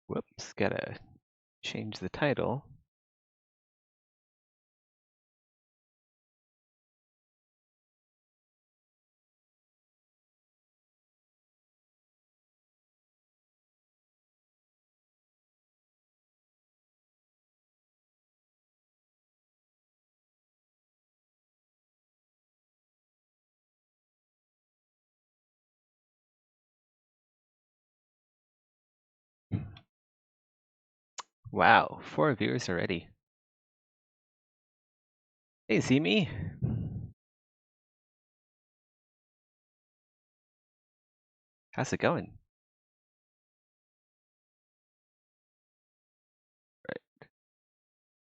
Whoops, gotta change the title. Wow, 4 viewers already. Hey, Zimi. How's it going? Right.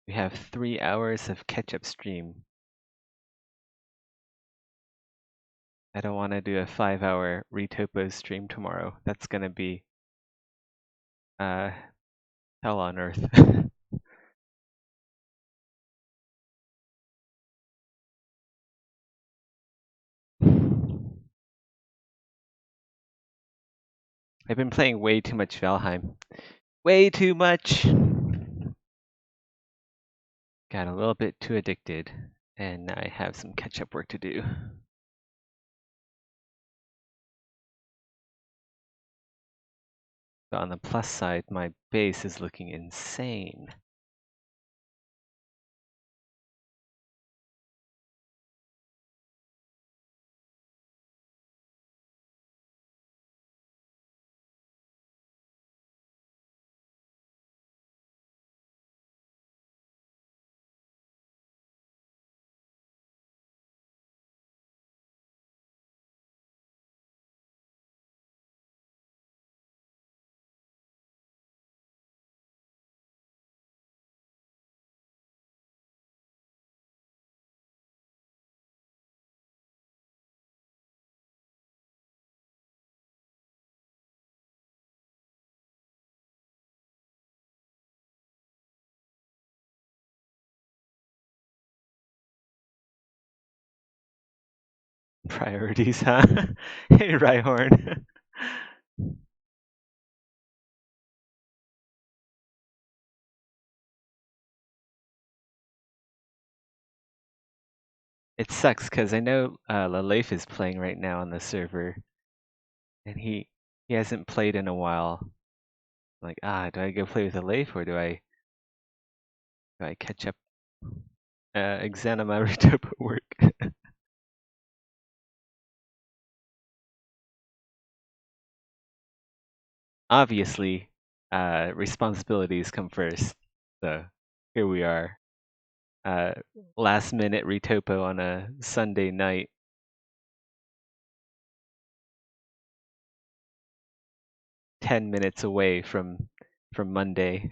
We have 3 hours of catch-up stream. I don't want to do a 5-hour Retopo stream tomorrow. That's gonna be hell on earth. I've been playing way too much Valheim. Way too much! Got a little bit too addicted, and now I have some catch-up work to do. But on the plus side, my base is looking insane. Priorities, huh? Hey, Rhyhorn. It sucks because I know Laleif is playing right now on the server, and he hasn't played in a while. Like, do I go play with Laleif or do I catch up? Exanima Retopo work. Obviously, responsibilities come first. So here we are. Last minute Retopo on a Sunday night. Ten minutes away from Monday.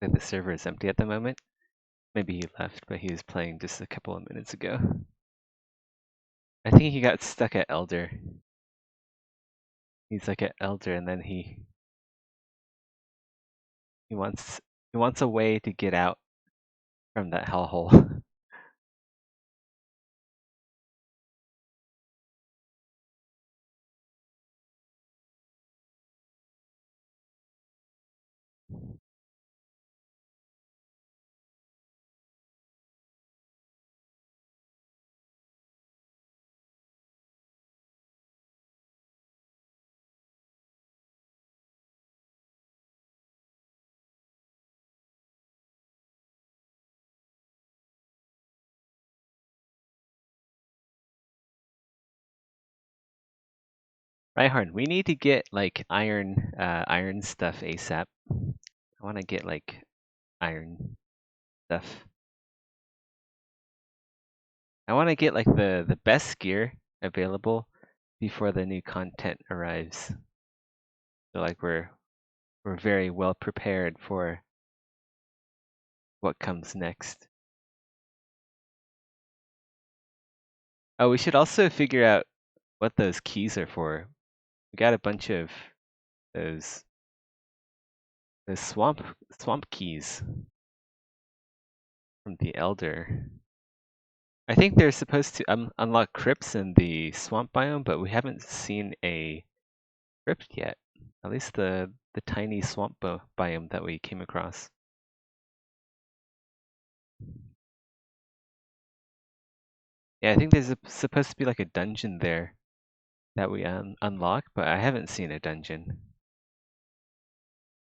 The server is empty at the moment. Maybe he left, but he was playing just a couple of minutes ago. I think he got stuck at Elder. He's like at Elder, and then he wants a way to get out from that hellhole. Reinhard, we need to get like iron stuff ASAP. I want to get like iron stuff. I want to get like the best gear available before the new content arrives. So like we're very well prepared for what comes next. Oh, we should also figure out what those keys are for. We got a bunch of those swamp keys from the Elder. I think they're supposed to unlock crypts in the swamp biome, but we haven't seen a crypt yet. At least the tiny swamp biome that we came across. Yeah, I think there's supposed to be like a dungeon there that we unlock, but I haven't seen a dungeon.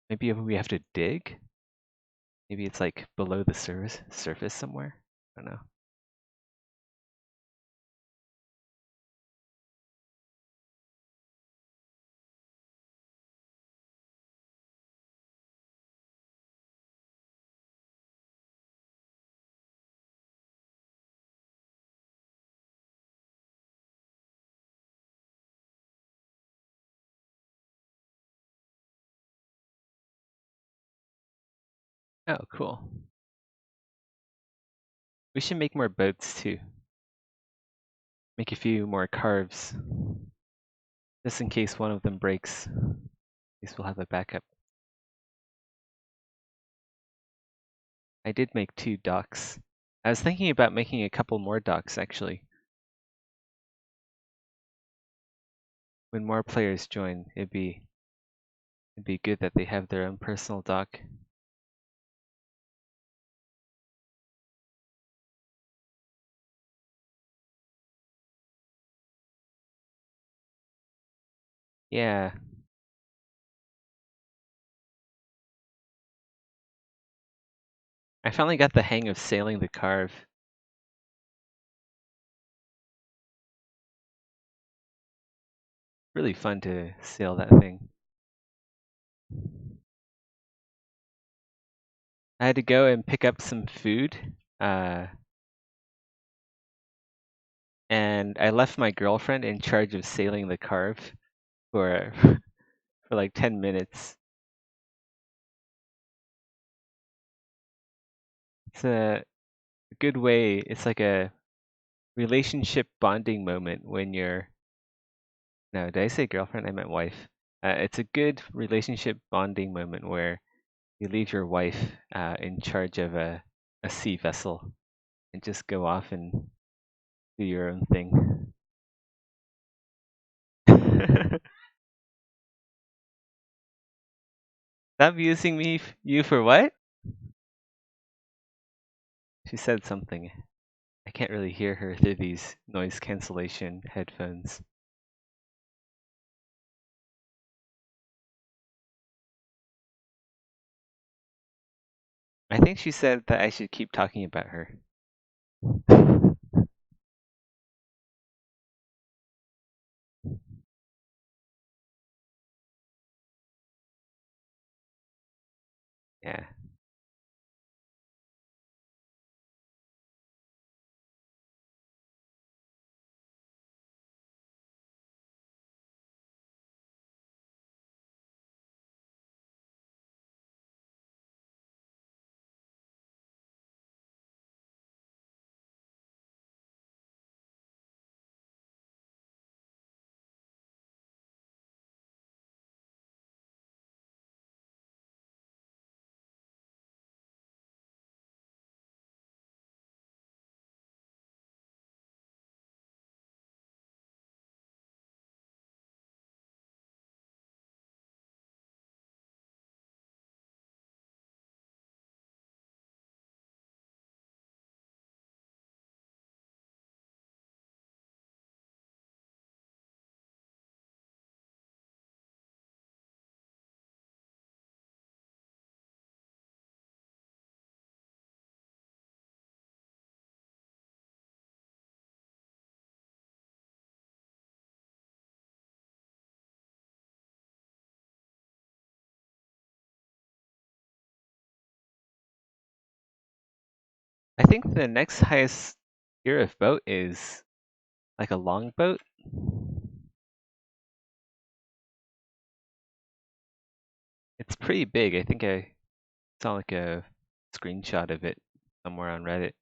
Maybe we have to dig? Maybe it's like below the surface somewhere? I don't know. Oh, cool. We should make more boats too. Make a few more carves. Just in case one of them breaks. At least we'll have a backup. I did make 2 docks. I was thinking about making a couple more docks actually. When more players join, it'd be good that they have their own personal dock. Yeah. I finally got the hang of sailing the carve. Really fun to sail that thing. I had to go and pick up some food. And I left my girlfriend in charge of sailing the carve for for like 10 minutes. It's a good way. It's like a relationship bonding moment when you're no, did I say girlfriend? I meant wife. It's a good relationship bonding moment where you leave your wife in charge of a sea vessel and just go off and do your own thing. Stop using you for what? She said something. I can't really hear her through these noise cancellation headphones. I think she said that I should keep talking about her. Yeah. I think the next highest tier of boat is like a long boat. It's pretty big. I think I saw like a screenshot of it somewhere on Reddit.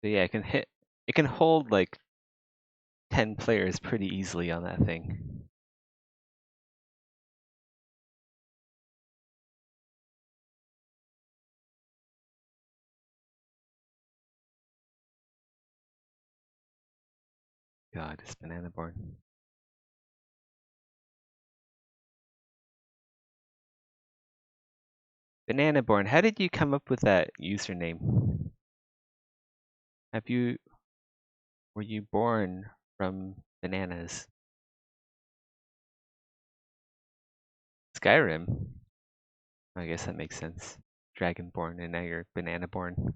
But yeah, it can hold like 10 players pretty easily on that thing. God, it's banana born. Banana born, how did you come up with that username? Have you Were you born from bananas? Skyrim? I guess that makes sense. Dragonborn, and now you're banana born.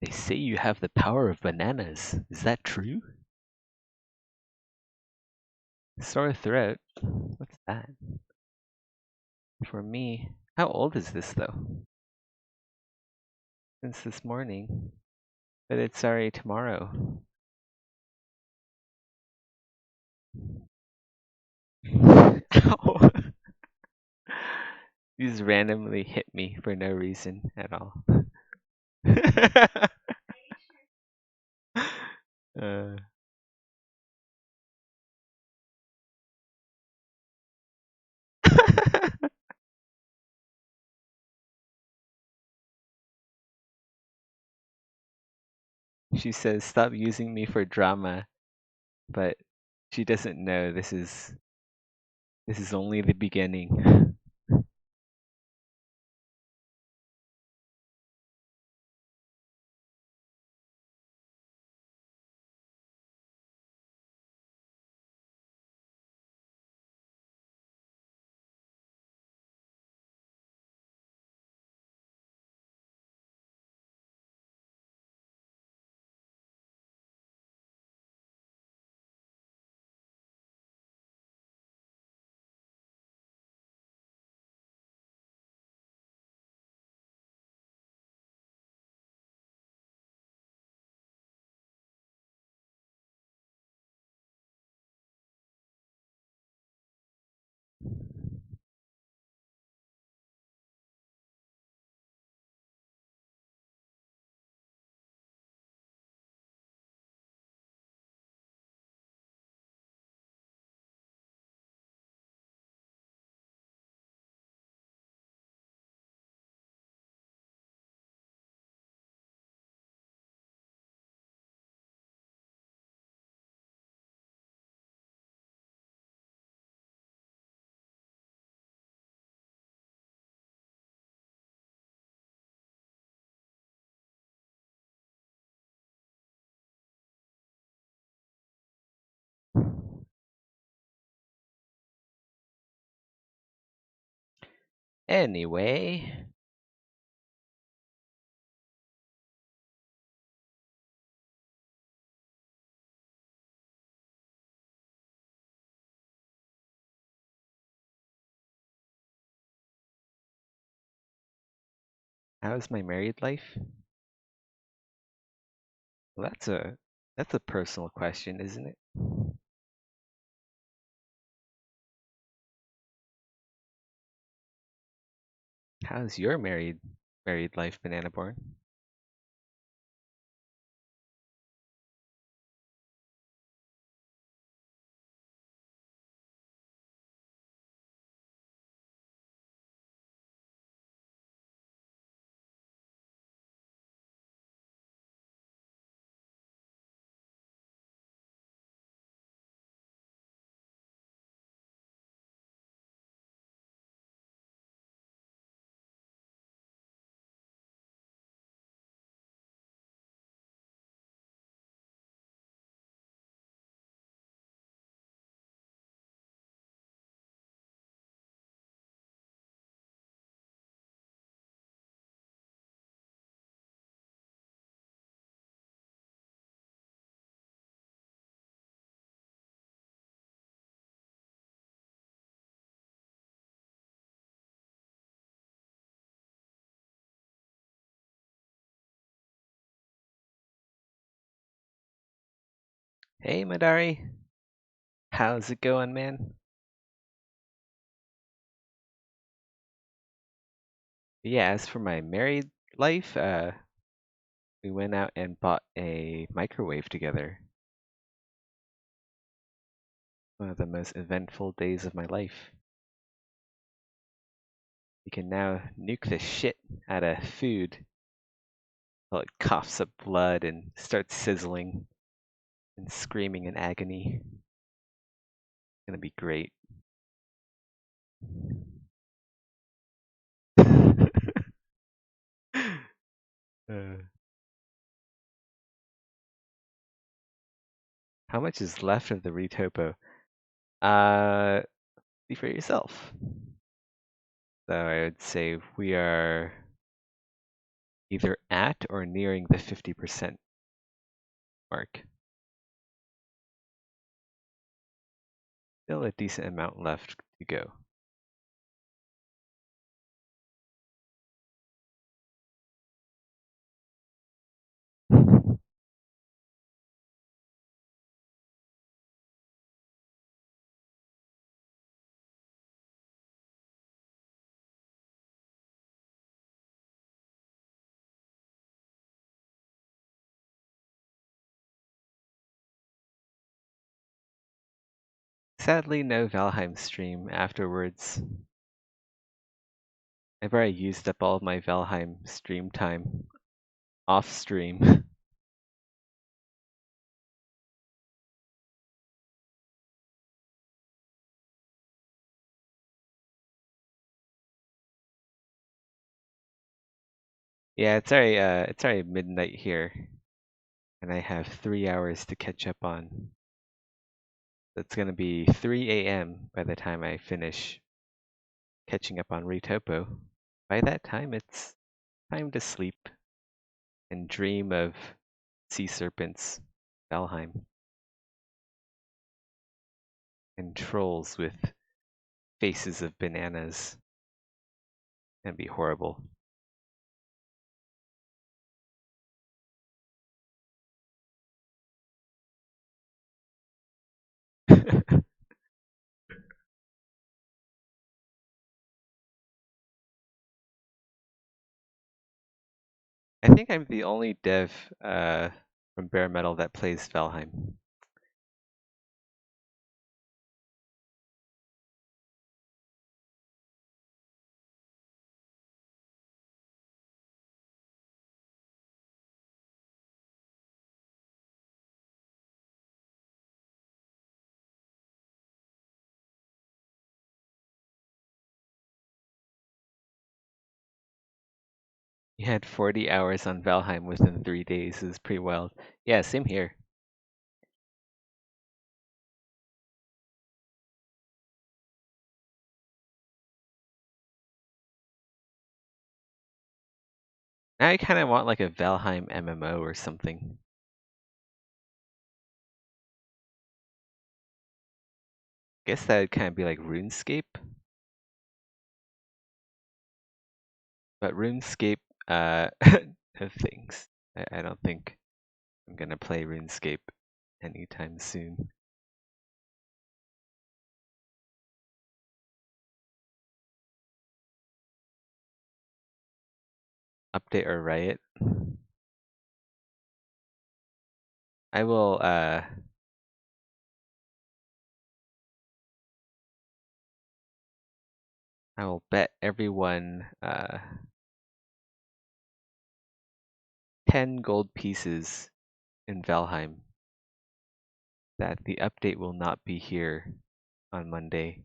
They say you have the power of bananas. Is that true? Sore throat? What's that? For me, how old is this though? Since this morning. But it's already tomorrow. Ow! You just randomly hit me for no reason at all. uh, she says, "Stop using me for drama," but she doesn't know this is only the beginning. Anyway, how's my married life? Well, that's a personal question, isn't it? How's your married life, Banana Born? Hey, Madari. How's it going, man? Yeah, as for my married life, we went out and bought a microwave together. One of the most eventful days of my life. You can now nuke the shit out of food till it coughs up blood and starts sizzling and screaming in agony. It's gonna be great. How much is left of the retopo? See for yourself. So I would say we are either at or nearing the 50% mark. Still a decent amount left to go. Sadly, no Valheim stream afterwards. I've already used up all of my Valheim stream time off stream. Yeah, it's already midnight here, and I have 3 hours to catch up on. It's gonna be 3 a.m. by the time I finish catching up on Retopo. By that time, it's time to sleep and dream of sea serpents, Valheim, and trolls with faces of bananas. That'd be horrible. I think I'm the only dev from Bare Metal that plays Valheim. You had 40 hours on Valheim within 3 days. It was pretty wild. Yeah, same here. Now I kind of want like a Valheim MMO or something. Guess that would kind of be like RuneScape, but RuneScape of things. I don't think I'm gonna play RuneScape anytime soon. Update or riot. I will bet everyone 10 gold pieces in Valheim that the update will not be here on Monday.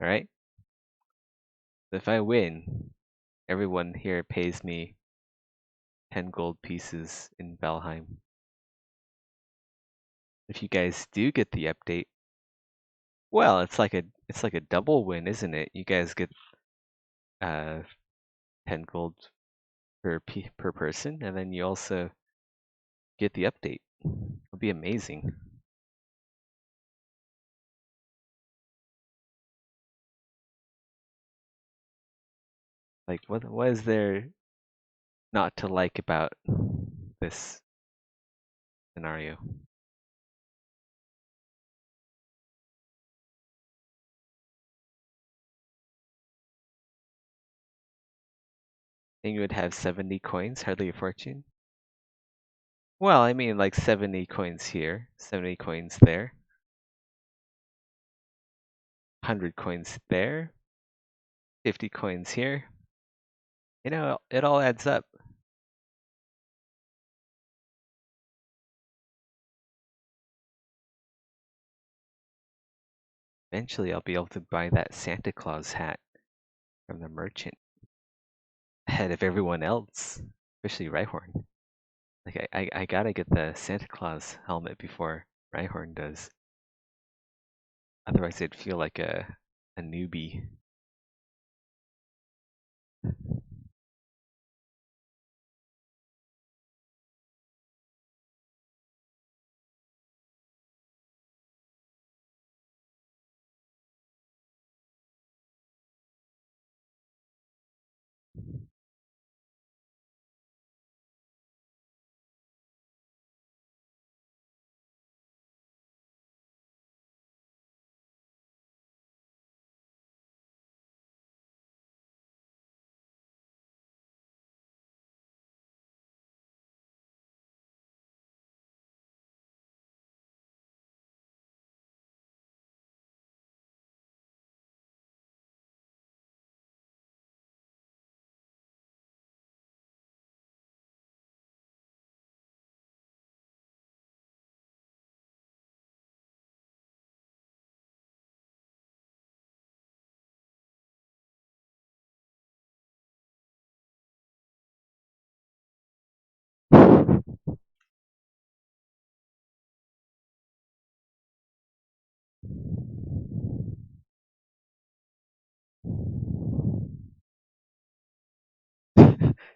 Alright? If I win, everyone here pays me 10 gold pieces in Valheim. If you guys do get the update, well, it's like a double win, isn't it? You guys get 10 gold per person, and then you also get the update. It'll be amazing. Like, what is there not to like about this scenario? And you would have 70 coins, hardly a fortune. Well, I mean like 70 coins here, 70 coins there, 100 coins there, 50 coins here. You know, it all adds up. Eventually, I'll be able to buy that Santa Claus hat from the merchant ahead of everyone else, especially Rhyhorn. Like, I gotta get the Santa Claus helmet before Rhyhorn does. Otherwise, I'd feel like a newbie.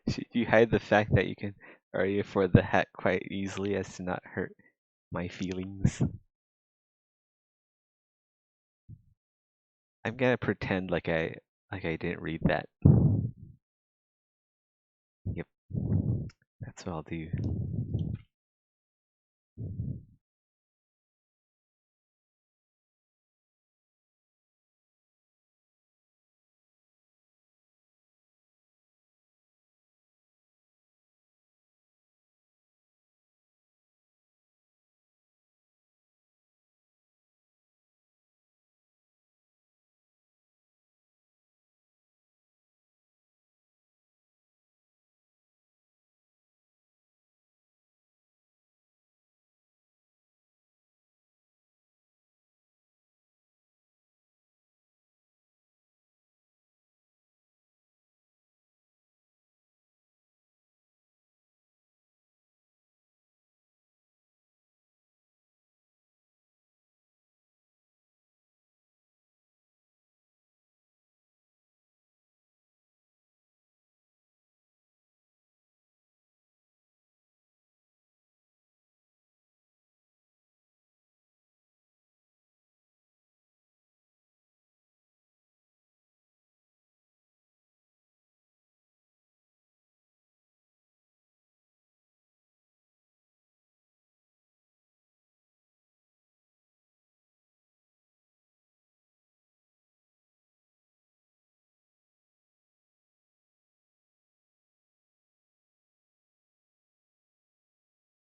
Should you hide the fact that you can already afford the hat quite easily as to not hurt my feelings? I'm gonna pretend like I didn't read that. Yep, that's what I'll do.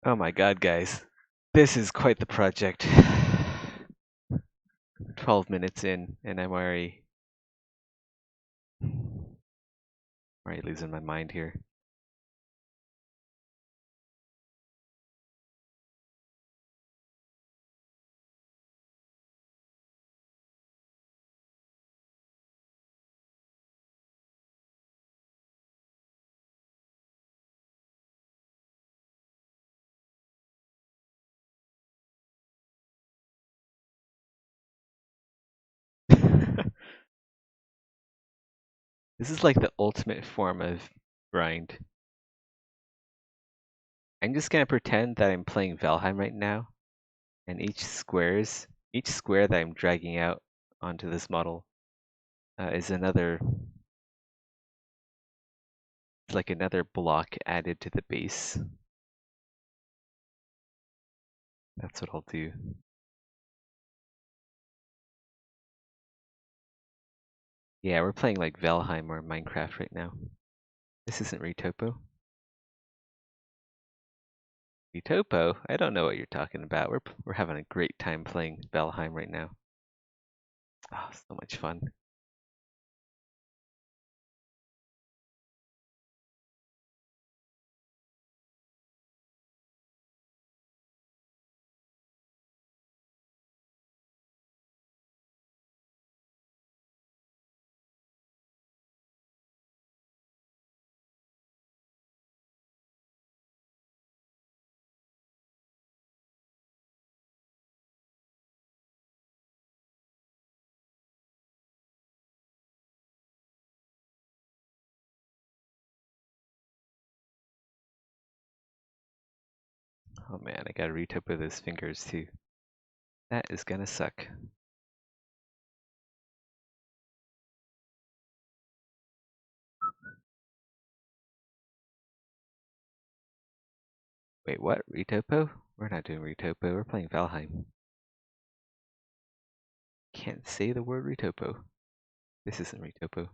Oh my god, guys. This is quite the project. 12 minutes in, and I'm already losing my mind here. This is like the ultimate form of grind. I'm just gonna pretend that I'm playing Valheim right now, and each square that I'm dragging out onto this model is like another block added to the base. That's what I'll do. Yeah, we're playing like Valheim or Minecraft right now. This isn't Retopo. Retopo? I don't know what you're talking about. We're having a great time playing Valheim right now. Oh, so much fun. Oh man, I gotta Retopo those fingers too. That is gonna suck. Wait, what? Retopo? We're not doing Retopo, we're playing Valheim. Can't say the word Retopo. This isn't Retopo.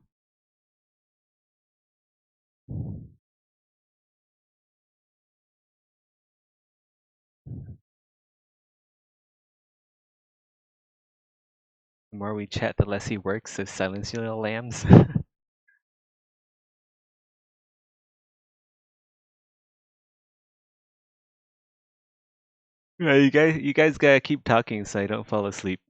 The more we chat, the less he works, so silence your little lambs. Yeah, you guys gotta keep talking so I don't fall asleep.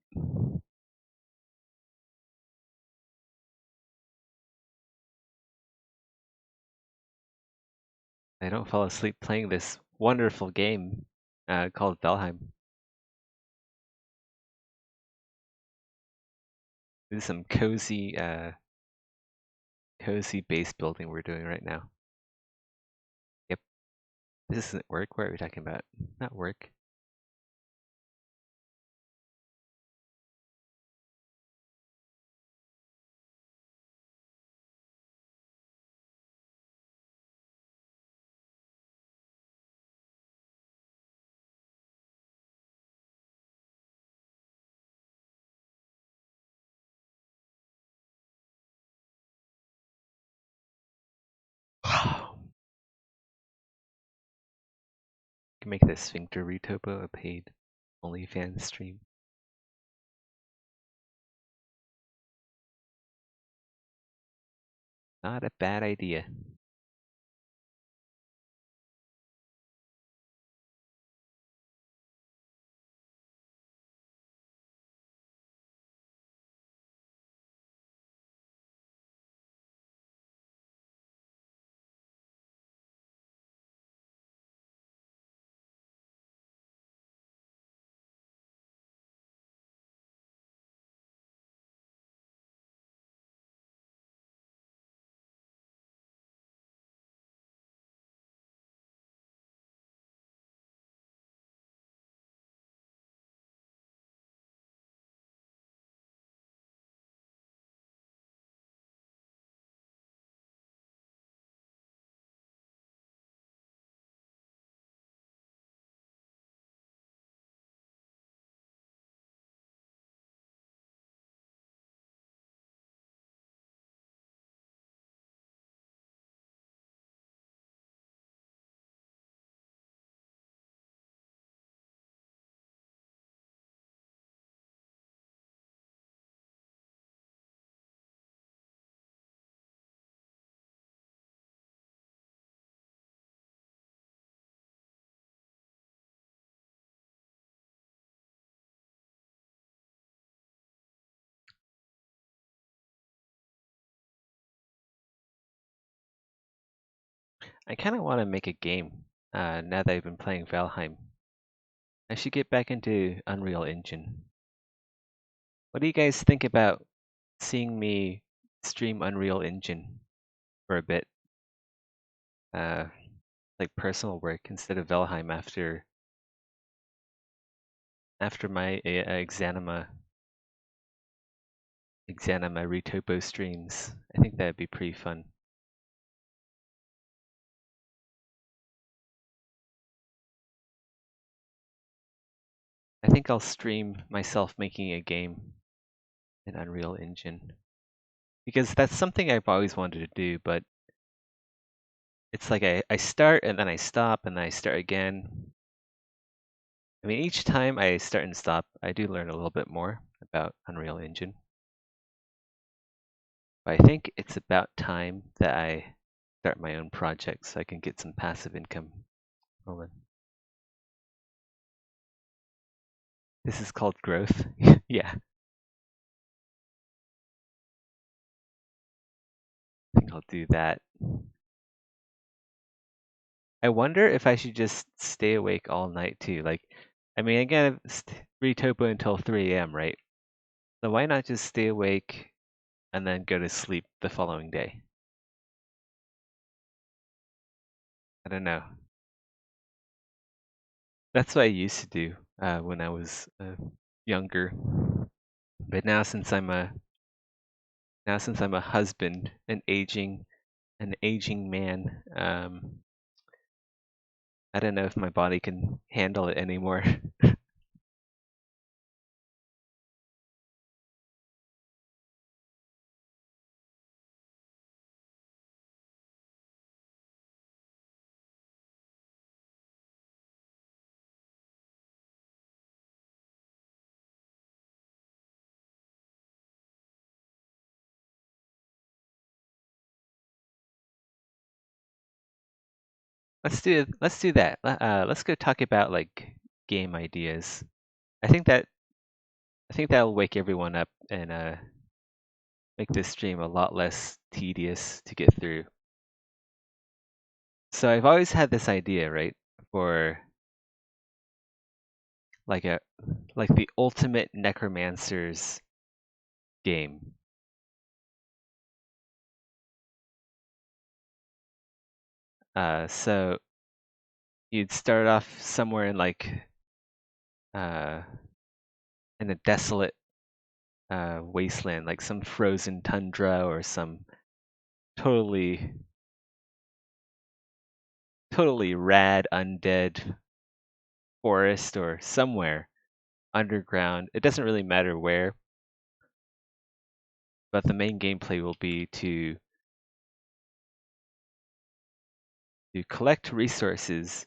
I don't fall asleep playing this wonderful game called Valheim. This is some cozy base building we're doing right now. Yep. This isn't work. What are we talking about? Not work. Can make this Sphincter Retopo a paid OnlyFans stream. Not a bad idea. I kind of want to make a game now that I've been playing Valheim. I should get back into Unreal Engine. What do you guys think about seeing me stream Unreal Engine for a bit? Like personal work instead of Valheim after my Exanima Retopo streams. I think that'd be pretty fun. I think I'll stream myself making a game in Unreal Engine because that's something I've always wanted to do, but it's like I start and then I stop and then I start again. I mean, each time I start and stop, I do learn a little bit more about Unreal Engine. But I think it's about time that I start my own project so I can get some passive income rolling. This is called growth. Yeah, I think I'll do that. I wonder if I should just stay awake all night too. Like, I mean, I gotta read Topo until 3 a.m., right? So why not just stay awake and then go to sleep the following day? I don't know. That's what I used to do when I was younger. But now since I'm a husband, an aging man, I don't know if my body can handle it anymore. Let's do that. Let's go talk about like game ideas. I think that I think that'll wake everyone up and make this stream a lot less tedious to get through. So I've always had this idea, right, for like a like the ultimate necromancer's game. So you'd start off somewhere uh, in a desolate wasteland, like some frozen tundra or some totally totally rad undead forest or somewhere underground. It doesn't really matter where, but the main gameplay will be to collect resources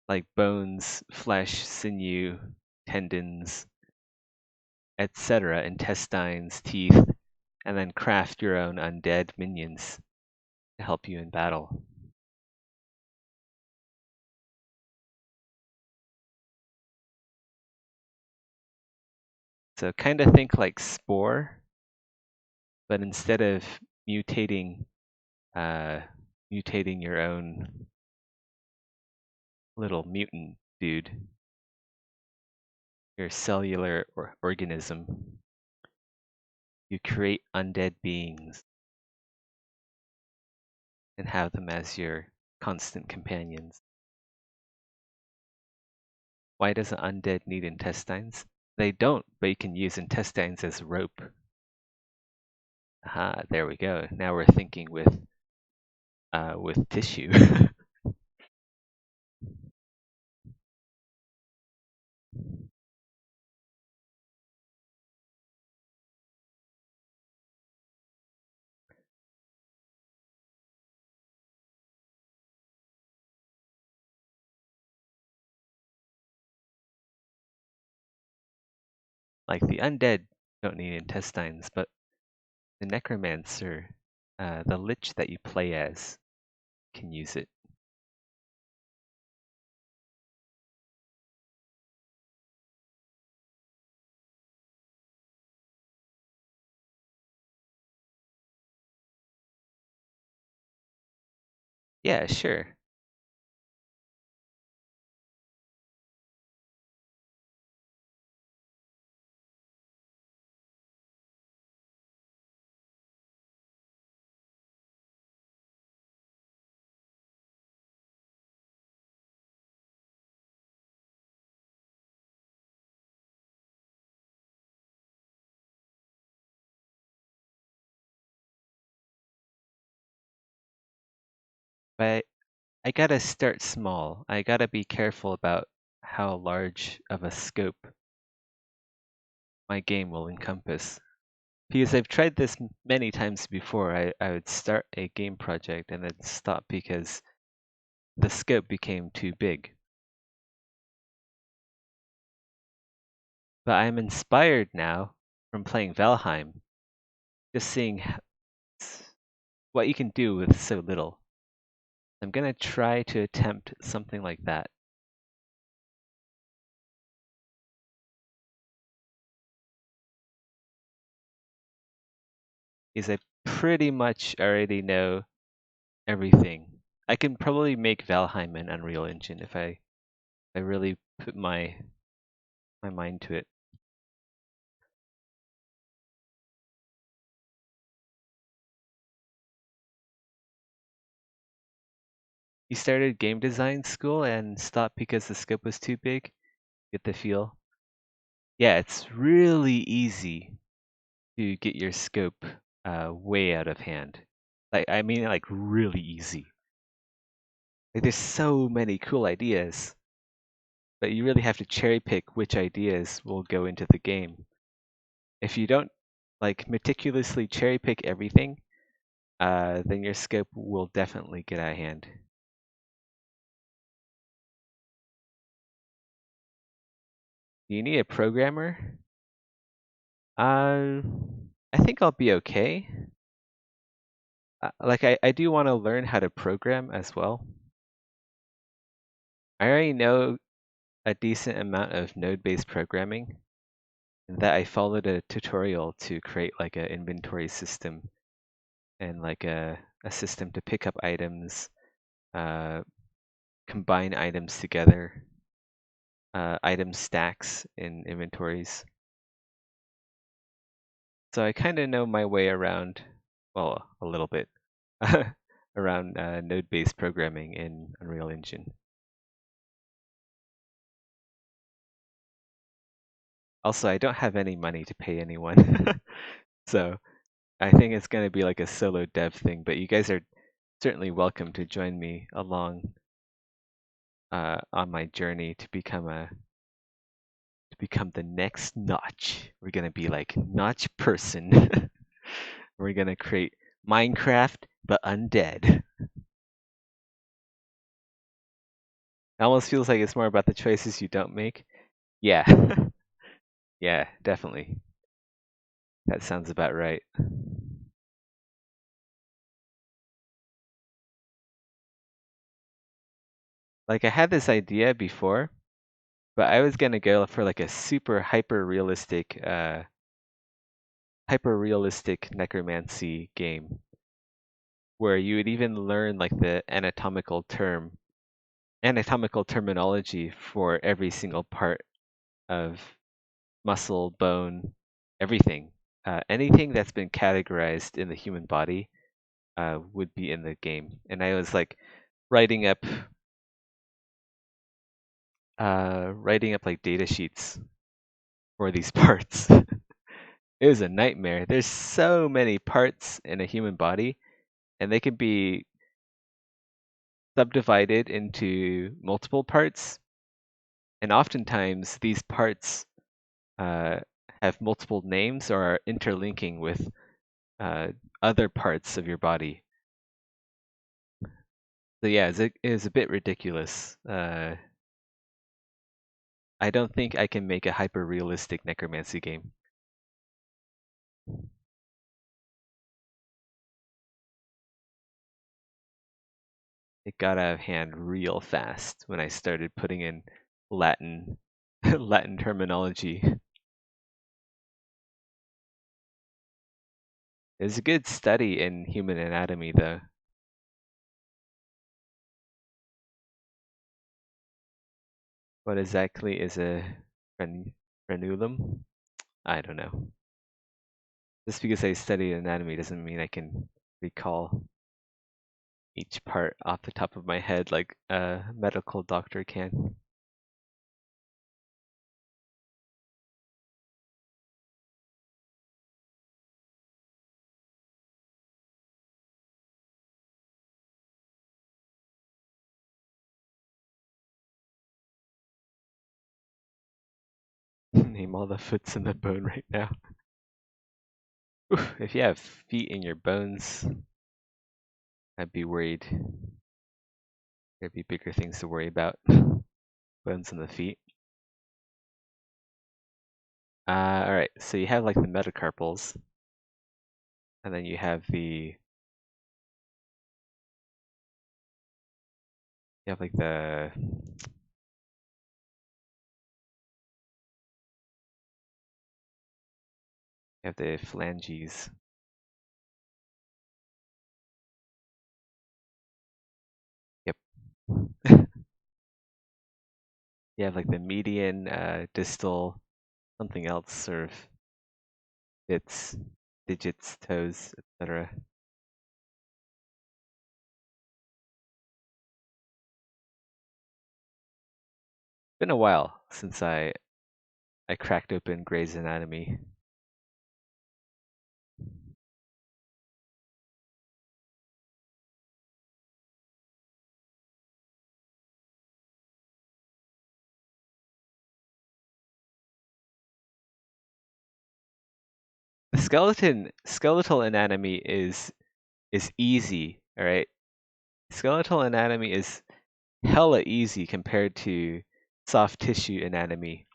like bones, flesh, sinew, tendons, etc., intestines, teeth, and then craft your own undead minions to help you in battle. So kind of think like Spore, but instead of mutating uh, mutating your own little mutant dude, your cellular organism, you create undead beings and have them as your constant companions. Why does an undead need intestines? They don't, but you can use intestines as rope. Aha, there we go. Now we're thinking with tissue. Like the undead don't need intestines, but the necromancer, the lich that you play as, can use it. Yeah, sure. But I gotta start small. I gotta be careful about how large of a scope my game will encompass. Because I've tried this many times before. I would start a game project and then stop because the scope became too big. But I'm inspired now from playing Valheim, just seeing what you can do with so little. I'm gonna try to attempt something like that. Because I pretty much already know everything. I can probably make Valheim an Unreal Engine if I really put my mind to it. You started game design school and stopped because the scope was too big? Get the feel? Yeah, it's really easy to get your scope way out of hand. Like I mean like really easy. Like there's so many cool ideas, but you really have to cherry pick which ideas will go into the game. If you don't like meticulously cherry pick everything, then your scope will definitely get out of hand. Do you need a programmer? I think I'll be okay. Like I do want to learn how to program as well. I already know a decent amount of node-based programming, and that I followed a tutorial to create like an inventory system and like a system to pick up items, uh, combine items together, item stacks in inventories. So I kind of know my way around, well, a little bit, around node-based programming in Unreal Engine. Also, I don't have any money to pay anyone, so I think it's going to be like a solo dev thing. But you guys are certainly welcome to join me along on my journey to become the next Notch. We're going to be like Notch person. We're going to create Minecraft but undead. It almost feels like it's more about the choices you don't make. Yeah. Yeah, definitely. That sounds about right. Like I had this idea before, but I was gonna go for like a super hyper realistic necromancy game where you would even learn like the anatomical terminology for every single part of muscle, bone, everything. Anything that's been categorized in the human body would be in the game. And I was like writing up like data sheets for these parts. It was a nightmare. There's so many parts in a human body, and they can be subdivided into multiple parts. And oftentimes, these parts uh, have multiple names or are interlinking with uh, other parts of your body. So yeah, it's a bit ridiculous. I don't think I can make a hyper realistic necromancy game. It got out of hand real fast when I started putting in Latin Latin terminology. It's a good study in human anatomy, though. What exactly is a frenulum? I don't know. Just because I studied anatomy doesn't mean I can recall each part off the top of my head like a medical doctor can. Name all the foots in the bone right now. If you have feet in your bones, I'd be worried. There'd be bigger things to worry about. Bones in the feet. All right. So you have like the metacarpals, and then you have like the phalanges. Yep. You have like the median, distal, something else, sort of bits, digits, toes, etc. Been a while since I cracked open Grey's Anatomy. The skeletal anatomy is easy, all right? Skeletal anatomy is hella easy compared to soft tissue anatomy,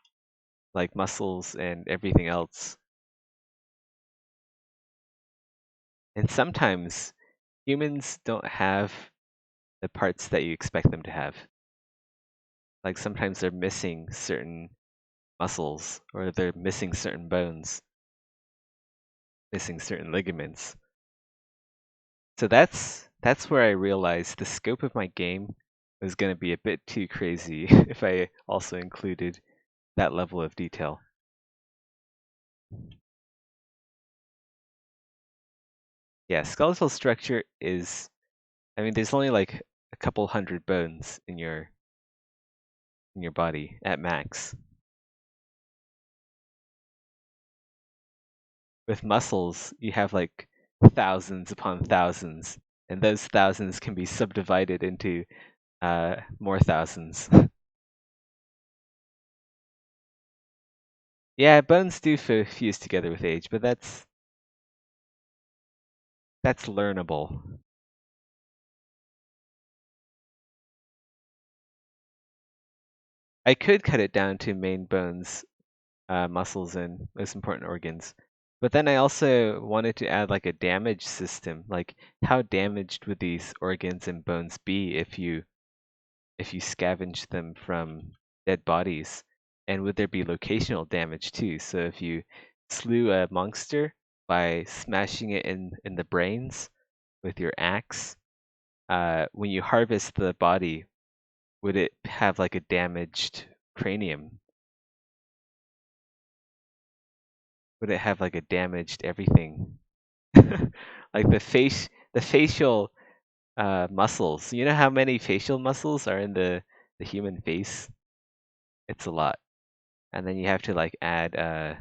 like muscles and everything else. And sometimes humans don't have the parts that you expect them to have. Like sometimes they're missing certain muscles or they're missing certain bones, missing certain ligaments. So that's where I realized the scope of my game was going to be a bit too crazy if I also included that level of detail. Yeah, skeletal structure is, I mean, there's only like a couple hundred bones in your body at max. With muscles, you have like thousands upon thousands, and those thousands can be subdivided into more thousands. Yeah, bones do fuse together with age, but that's learnable. I could cut it down to main bones, muscles, and most important organs. But then I also wanted to add like a damage system. Like how damaged would these organs and bones be if you scavenge them from dead bodies? And would there be locational damage too? So if you slew a monster by smashing it in the brains with your axe, when you harvest the body, would it have like a damaged cranium? Would it have like a damaged everything? Like the facial muscles. You know how many facial muscles are in the human face? It's a lot. And then you have to add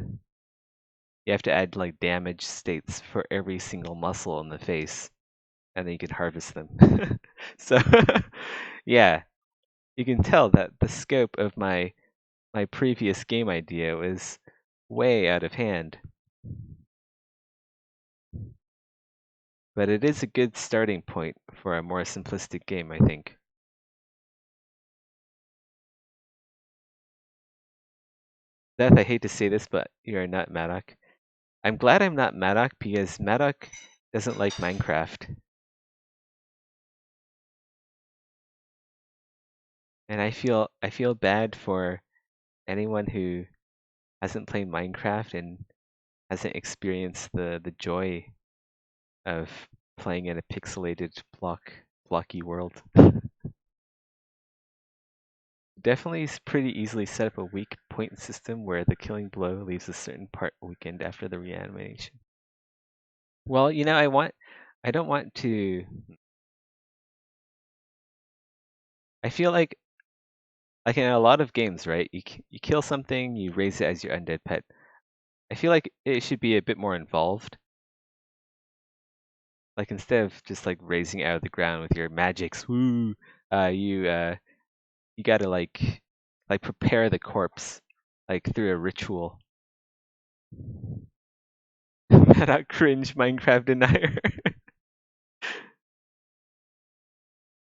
like damage states for every single muscle in the face, and then you can harvest them. So yeah, you can tell that the scope of my previous game idea was way out of hand. But it is a good starting point for a more simplistic game, I think. Seth, I hate to say this, but you are not Madoc. I'm glad I'm not Madoc because Madoc doesn't like Minecraft. And I feel bad for anyone who hasn't played Minecraft and hasn't experienced the joy of playing in a pixelated blocky world. Definitely is pretty easily set up a weak point system where the killing blow leaves a certain part weakened after the reanimation. Well, you know, I don't want to. I feel like in a lot of games, right? You kill something, you raise it as your undead pet. I feel like it should be a bit more involved. Like instead of just like raising it out of the ground with your magics, woo, you gotta like prepare the corpse like through a ritual. Shout out cringe Minecraft denier.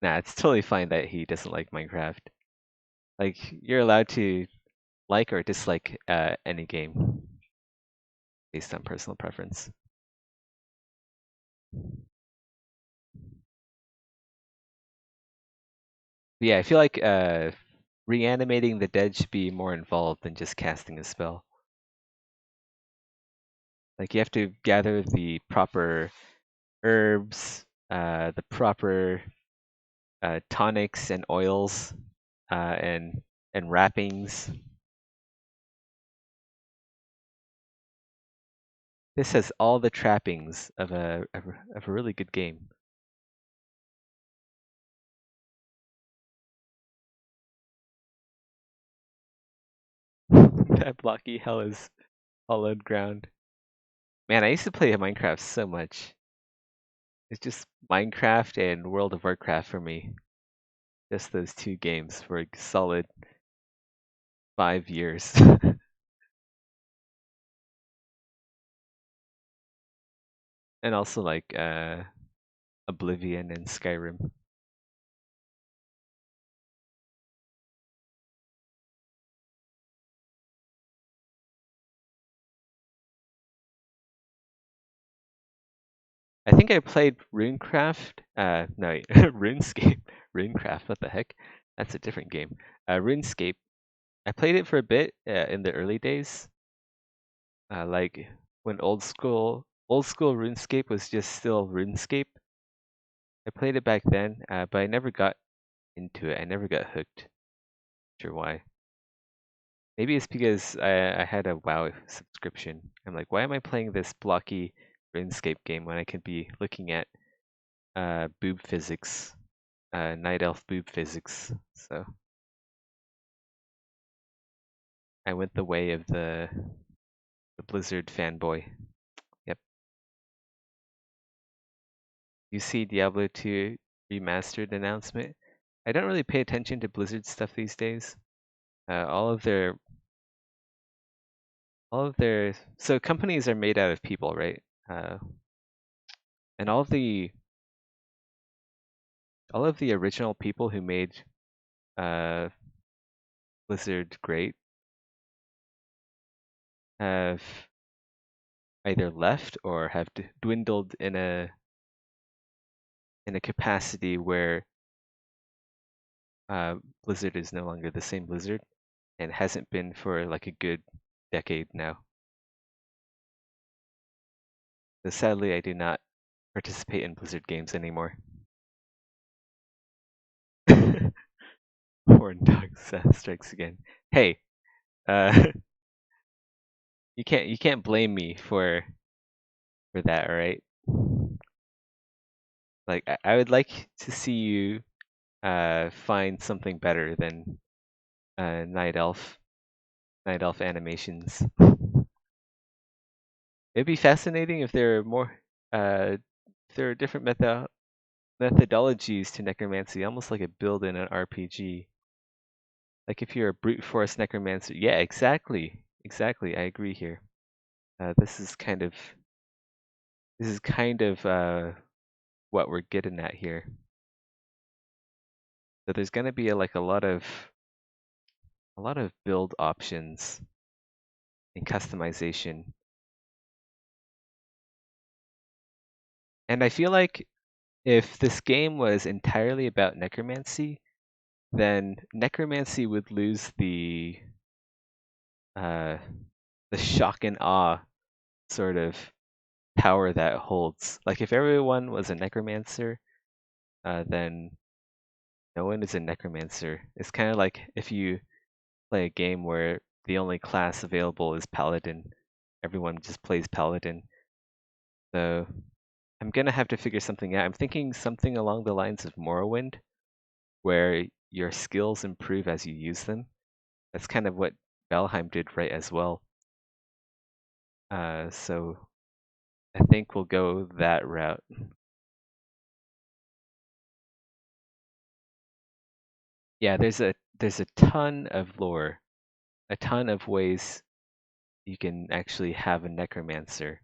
Nah, it's totally fine that he doesn't like Minecraft. Like, you're allowed to like or dislike any game based on personal preference. But yeah, I feel like reanimating the dead should be more involved than just casting a spell. Like, you have to gather the proper herbs, the proper tonics and oils, and wrappings. This has all the trappings of a really good game. That blocky hell is hollowed ground. Man, I used to play Minecraft so much. It's just Minecraft and World of Warcraft for me. Just those two games for a solid 5 years. And also like Oblivion and Skyrim. I think I played Runecraft. No, wait, RuneScape. Runecraft. What the heck? That's a different game. RuneScape. I played it for a bit in the early days. Like when old school RuneScape was just still RuneScape. I played it back then, but I never got into it. I never got hooked. Not sure why. Maybe it's because I had a WoW subscription. I'm like, why am I playing this blocky RuneScape game when I could be looking at boob physics, night elf boob physics? So I went the way of the Blizzard fanboy. Yep. You see Diablo 2 remastered announcement. I don't really pay attention to Blizzard stuff these days. All of their so companies are made out of people, right? And all of the original people who made uh, Blizzard great have either left or have dwindled in a capacity where Blizzard is no longer the same Blizzard and hasn't been for like a good decade now. So sadly, I do not participate in Blizzard games anymore. Horn dog strikes again. Hey, uh, you can't blame me for that, all right? Like I would like to see you find something better than night elf animations. It'd be fascinating if there are more if there are different methodologies to necromancy, almost like a build in an RPG. Like if you're a brute force necromancer. Yeah, exactly. Exactly. I agree here. This is kind of what we're getting at here. So there's gonna be a lot of build options and customization. And I feel like if this game was entirely about necromancy, then necromancy would lose uh, the shock and awe sort of power that it holds. Like if everyone was a necromancer, then no one is a necromancer. It's kind of like if you play a game where the only class available is paladin, everyone just plays paladin. So I'm gonna have to figure something out. I'm thinking something along the lines of Morrowind, where your skills improve as you use them. That's kind of what Valheim did right as well. So I think we'll go that route. Yeah, there's a ton of lore, a ton of ways you can actually have a necromancer.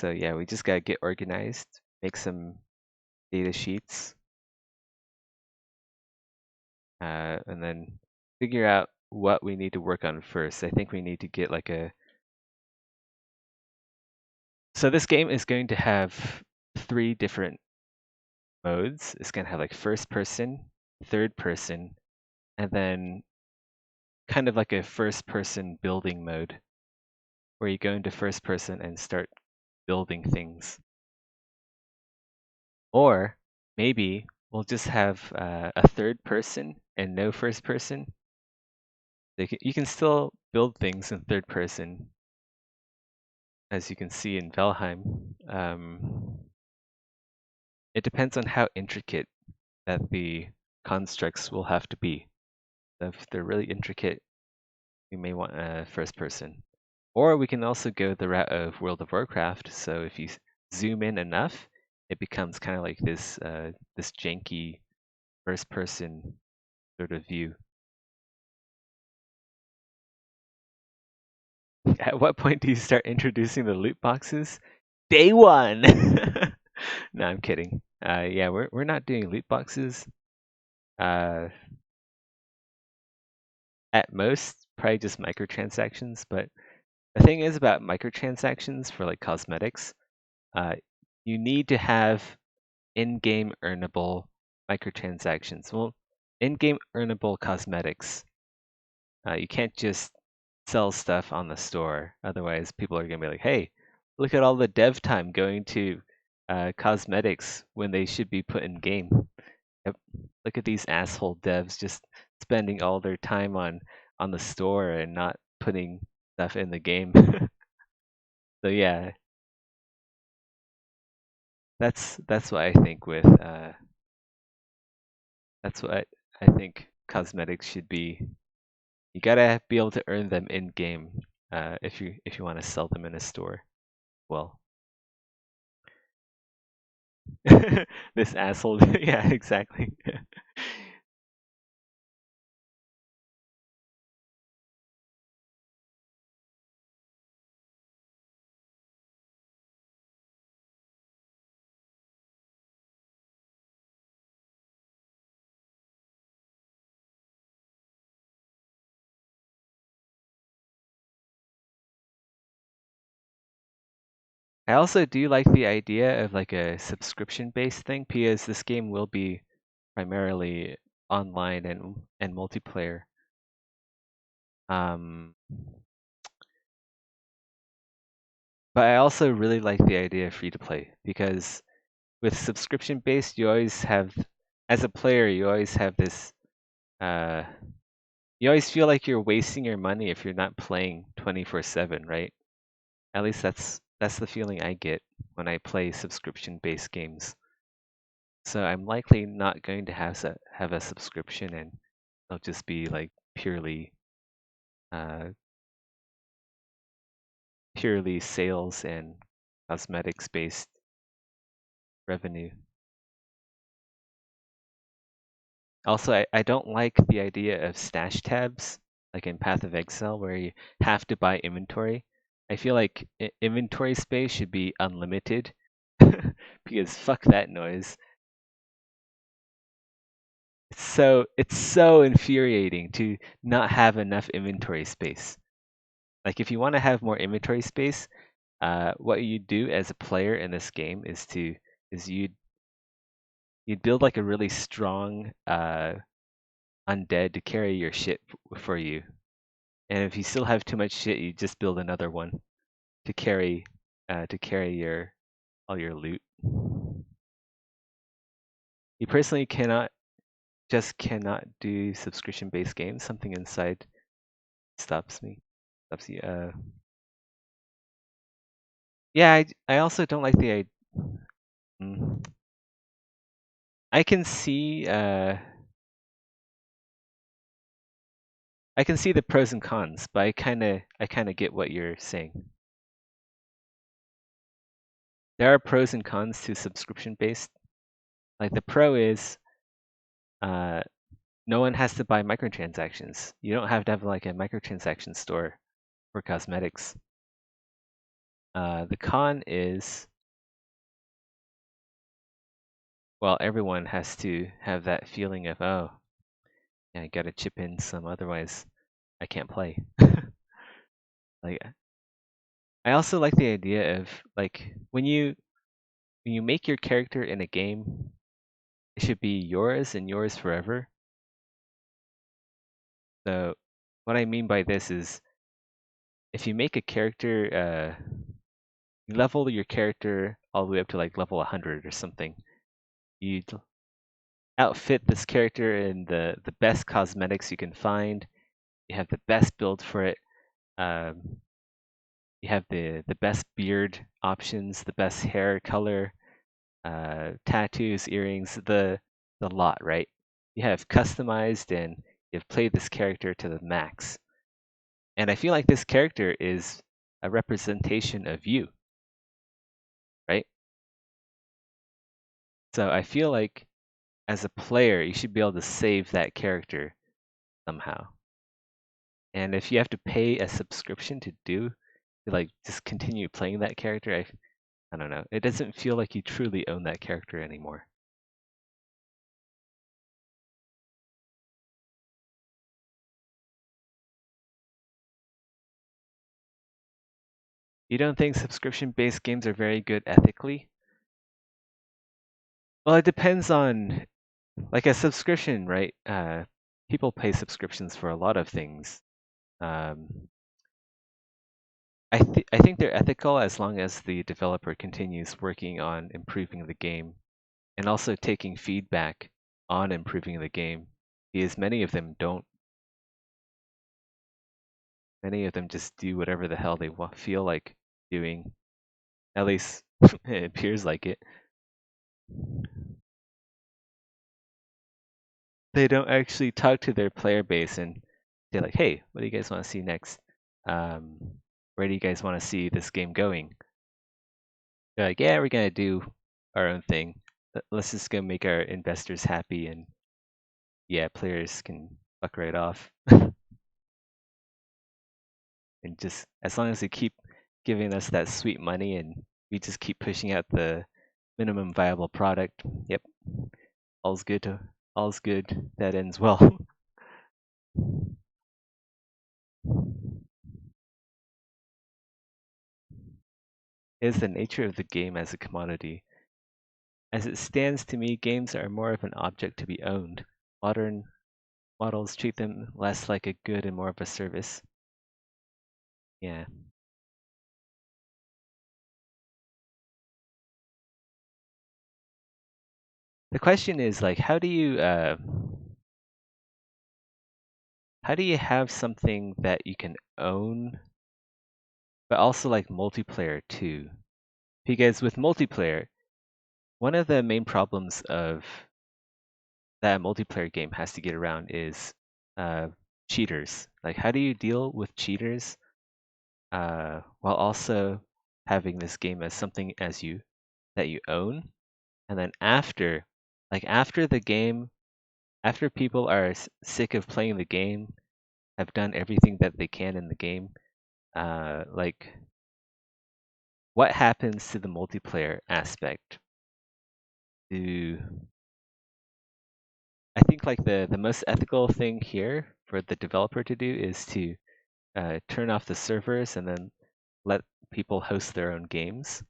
So yeah, we just gotta get organized, make some data sheets, and then figure out what we need to work on first. I think we need to get like a... So this game is going to have 3 different modes. It's going to have like first person, third person, and then kind of like a first person building mode where you go into first person and start building things. Or maybe we'll just have a third person and no first person. You can still build things in third person, as you can see in Valheim. It depends on how intricate that the constructs will have to be. If they're really intricate, we may want a first person. Or we can also go the route of World of Warcraft. So if you zoom in enough, it becomes kind of like this janky first person sort of view. At what point do you start introducing the loot boxes? Day 1. No, I'm kidding. Yeah, we're not doing loot boxes. At most, probably just microtransactions. But the thing is about microtransactions for like cosmetics, you need to have in-game earnable microtransactions. Well, in-game earnable cosmetics. You can't just sell stuff on the store. Otherwise, people are going to be like, hey, look at all the dev time going to cosmetics when they should be put in game. Yep. Look at these asshole devs just spending all their time on the store and not putting stuff in the game. So yeah, that's what I think with that's what I think cosmetics should be. You gotta be able to earn them in game if you want to sell them in a store. Well, this asshole. Yeah, exactly. I also do like the idea of like a subscription-based thing because this game will be primarily online and multiplayer. Um, but I also really like the idea of free to play because with subscription-based, you always have, as a player, you always have this, you always feel like you're wasting your money if you're not playing 24/7, right? At least that's the feeling I get when I play subscription-based games. So I'm likely not going to have a subscription, and it'll just be like uh, purely sales and cosmetics based revenue. Also, I don't like the idea of stash tabs, like in Path of Exile, where you have to buy inventory. I feel like inventory space should be unlimited because fuck that noise. It's so infuriating to not have enough inventory space. Like if you want to have more inventory space, what you do as a player in this game is you'd build like a really strong undead to carry your shit for you. And if you still have too much shit, you just build another one to carry your all your loot. You personally cannot do subscription based games. Something inside stops me. Stops you. Yeah, I also don't like the idea. I can see I can see the pros and cons, but I kinda get what you're saying. There are pros and cons to subscription based. Like the pro is uh, no one has to buy microtransactions. You don't have to have like a microtransaction store for cosmetics. The con is, well, everyone has to have that feeling of, oh, yeah, I gotta chip in some, otherwise I can't play. Like, I also like the idea of like when you make your character in a game, it should be yours and yours forever. So what I mean by this is if you make a character, you level your character all the way up to like level 100 or something. You outfit this character in the best cosmetics you can find. You have the best build for it. Um, you have the best beard options, the best hair color, tattoos, earrings, the lot, right? You have customized and you've played this character to the max. And I feel like this character is a representation of you, right? So I feel like as a player, you should be able to save that character somehow. And if you have to pay a subscription to like just continue playing that character, I don't know. It doesn't feel like you truly own that character anymore. You don't think subscription-based games are very good ethically? Well, it depends on like a subscription, right? People pay subscriptions for a lot of things. Um, I think they're ethical as long as the developer continues working on improving the game and also taking feedback on improving the game. Because many of them don't. Many of them just do whatever the hell they feel like doing. At least it appears like it. They don't actually talk to their player base and they're like, hey, what do you guys want to see next? Where do you guys want to see this game going? They're like, yeah, we're gonna do our own thing. Let's just go make our investors happy, and yeah, players can fuck right off. And just as long as they keep giving us that sweet money and we just keep pushing out the minimum viable product, yep, all's good. All's good. That ends well. Is the nature of the game as a commodity. As it stands to me, games are more of an object to be owned. Modern models treat them less like a good and more of a service. Yeah. The question is like how do you have something that you can own but also like multiplayer too? Because with multiplayer, one of the main problems of that a multiplayer game has to get around is uh, cheaters. Like, how do you deal with cheaters while also having this game as something as you that you own? And then after the game, after people are sick of playing the game, have done everything that they can in the game, like what happens to the multiplayer aspect? Do I think like the most ethical thing here for the developer to do is to turn off the servers and then let people host their own games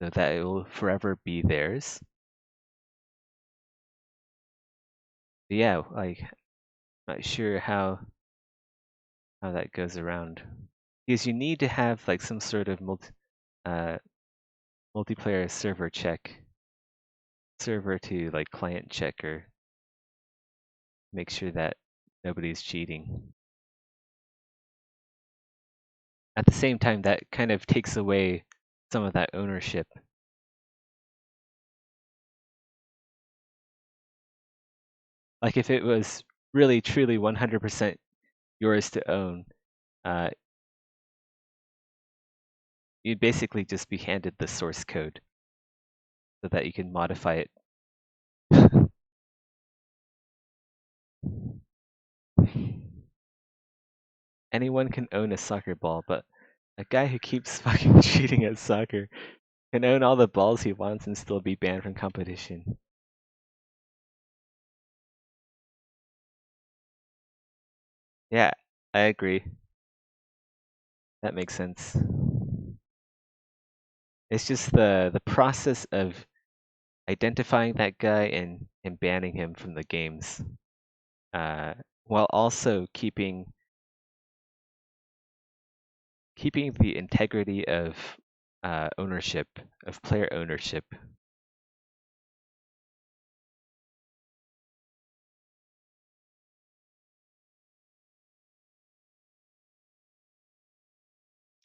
so that it will forever be theirs. But yeah, like not sure how that goes around because you need to have like some sort of uh, multiplayer server to like client check or make sure that nobody's cheating. At the same time, that kind of takes away some of that ownership. Like if it was really truly 100% yours to own, uh, you'd basically just be handed the source code so that you can modify it. anyone can own a soccer ball, but a guy who keeps fucking cheating at soccer can own all the balls he wants and still be banned from competition. Yeah, I agree. That makes sense. It's just the process of identifying that guy and banning him from the games, uh, while also keeping the integrity of ownership, of player ownership.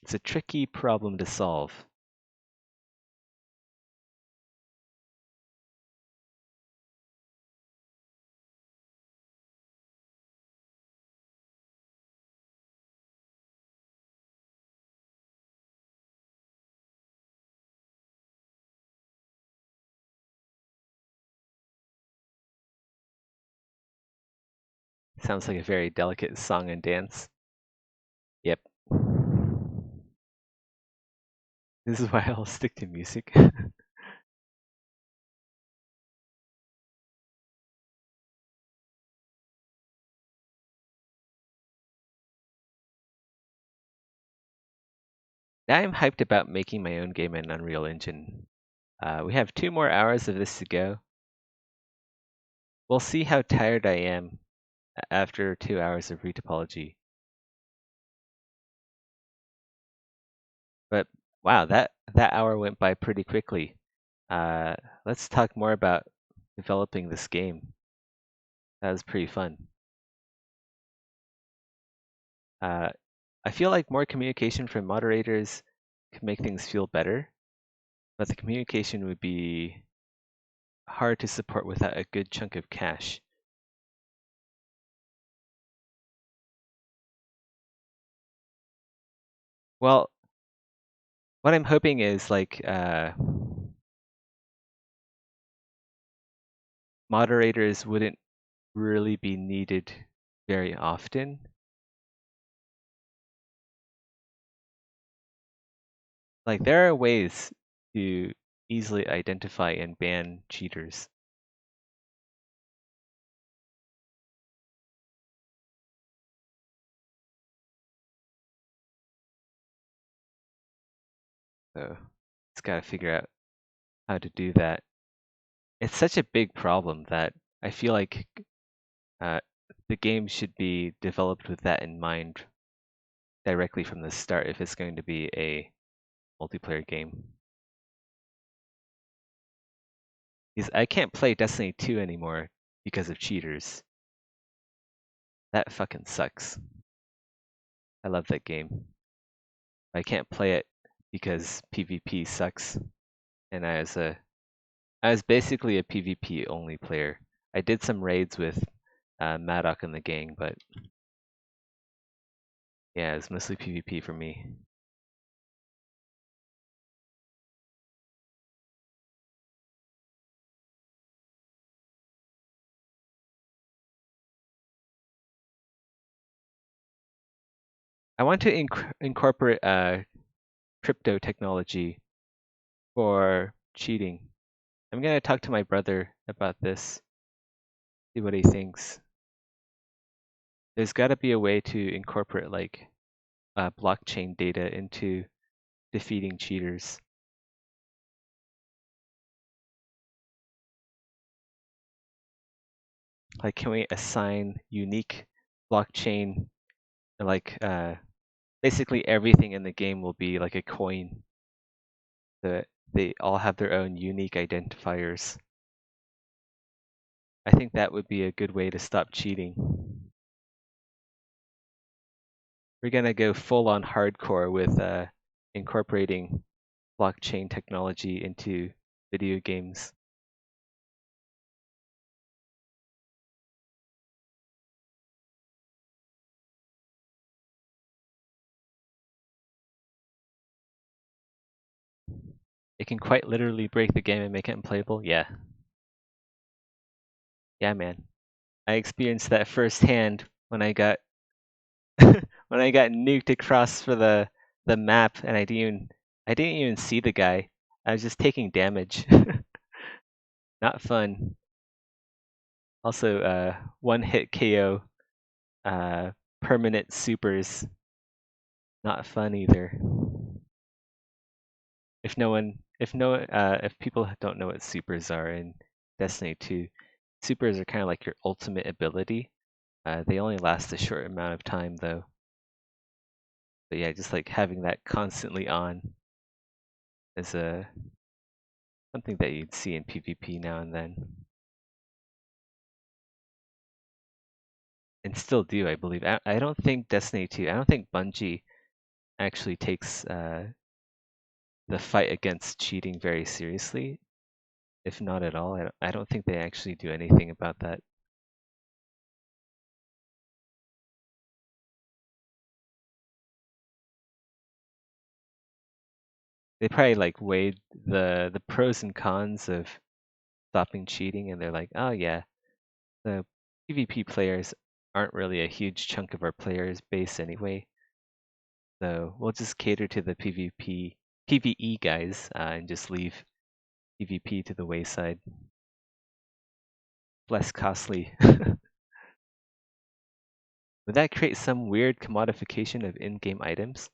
It's a tricky problem to solve. Sounds like a very delicate song and dance. Yep. This is why I'll stick to music. Now I'm hyped about making my own game in Unreal Engine. We have 2 more hours of this to go. We'll see how tired I am after 2 hours of retopology. But wow, that hour went by pretty quickly. Let's talk more about developing this game. That was pretty fun. I feel like more communication from moderators could make things feel better, but the communication would be hard to support without a good chunk of cash. Well, what I'm hoping is like moderators wouldn't really be needed very often. Like there are ways to easily identify and ban cheaters. So it's got to figure out how to do that. It's such a big problem that I feel like uh, the game should be developed with that in mind directly from the start if it's going to be a multiplayer game. Because I can't play Destiny 2 anymore because of cheaters. That fucking sucks. I love that game. I can't play it because PvP sucks. And I was basically a PvP only player. I did some raids with Maddock and the gang, but yeah, it's mostly PvP for me. I want to incorporate crypto technology for cheating. I'm gonna talk to my brother about this, see what he thinks. There's got to be a way to incorporate like blockchain data into defeating cheaters. Like, can we assign unique blockchain? Like, basically everything in the game will be like a coin. That they all have their own unique identifiers. I think that would be a good way to stop cheating. We're gonna go full on hardcore with incorporating blockchain technology into video games. It can quite literally break the game and make it unplayable. Yeah. Yeah, man. I experienced that firsthand when I got when when I got nuked across for the map, and I didn't even see the guy. I was just taking damage. Not fun. Also, one hit KO, permanent supers. Not fun either. If people don't know what supers are in Destiny 2, supers are kind of like your ultimate ability. They only last a short amount of time though. But yeah, just like having that constantly on is something that you'd see in PvP now and then. And still do, I believe. I don't think Destiny 2, I don't think Bungie actually takes the fight against cheating very seriously, if not at all. I don't think they actually do anything about that. They probably like weighed the pros and cons of stopping cheating, and they're like, oh yeah, the PvP players aren't really a huge chunk of our players base anyway, so we'll just cater to the PvE guys and just leave PvP to the wayside. Less costly. Would that create some weird commodification of in-game items?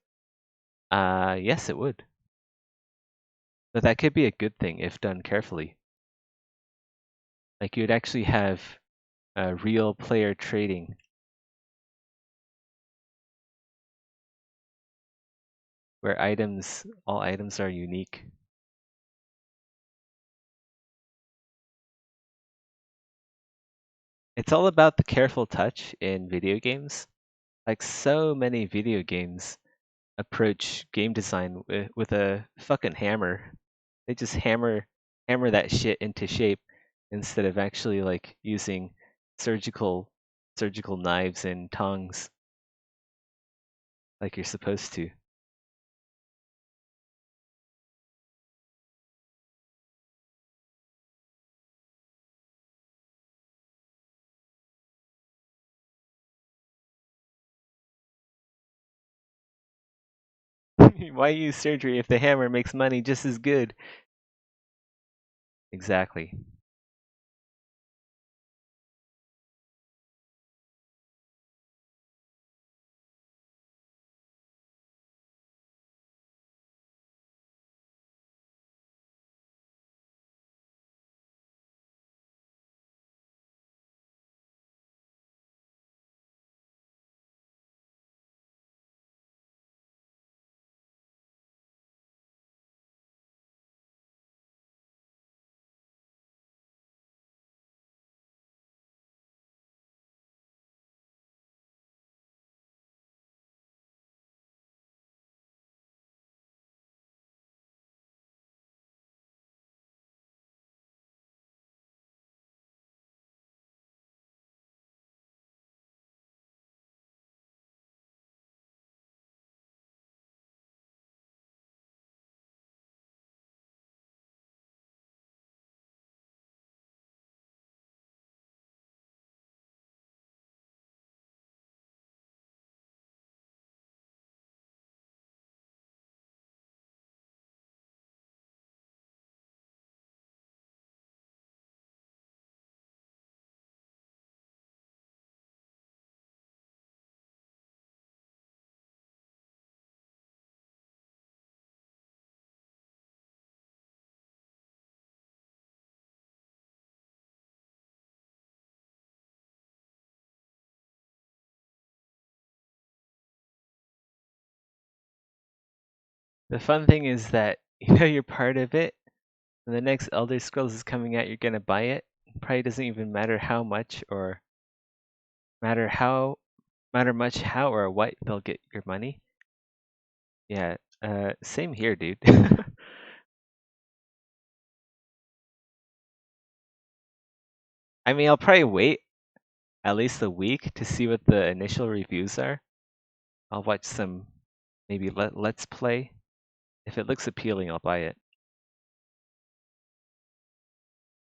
Yes, it would. But that could be a good thing if done carefully. Like you'd actually have real player trading. Where all items are unique. It's all about the careful touch in video games. Like so many video games approach game design with a fucking hammer. They just hammer that shit into shape instead of actually like using surgical knives and tongs like you're supposed to. Why use surgery if the hammer makes money just as good? Exactly. The fun thing is that you know you're part of it. When the next Elder Scrolls is coming out, you're gonna buy it. Probably doesn't even matter how much or matter how matter much how or what they'll get your money. Yeah, same here, dude. I mean, I'll probably wait at least a week to see what the initial reviews are. I'll watch some maybe let's play. If it looks appealing, I'll buy it.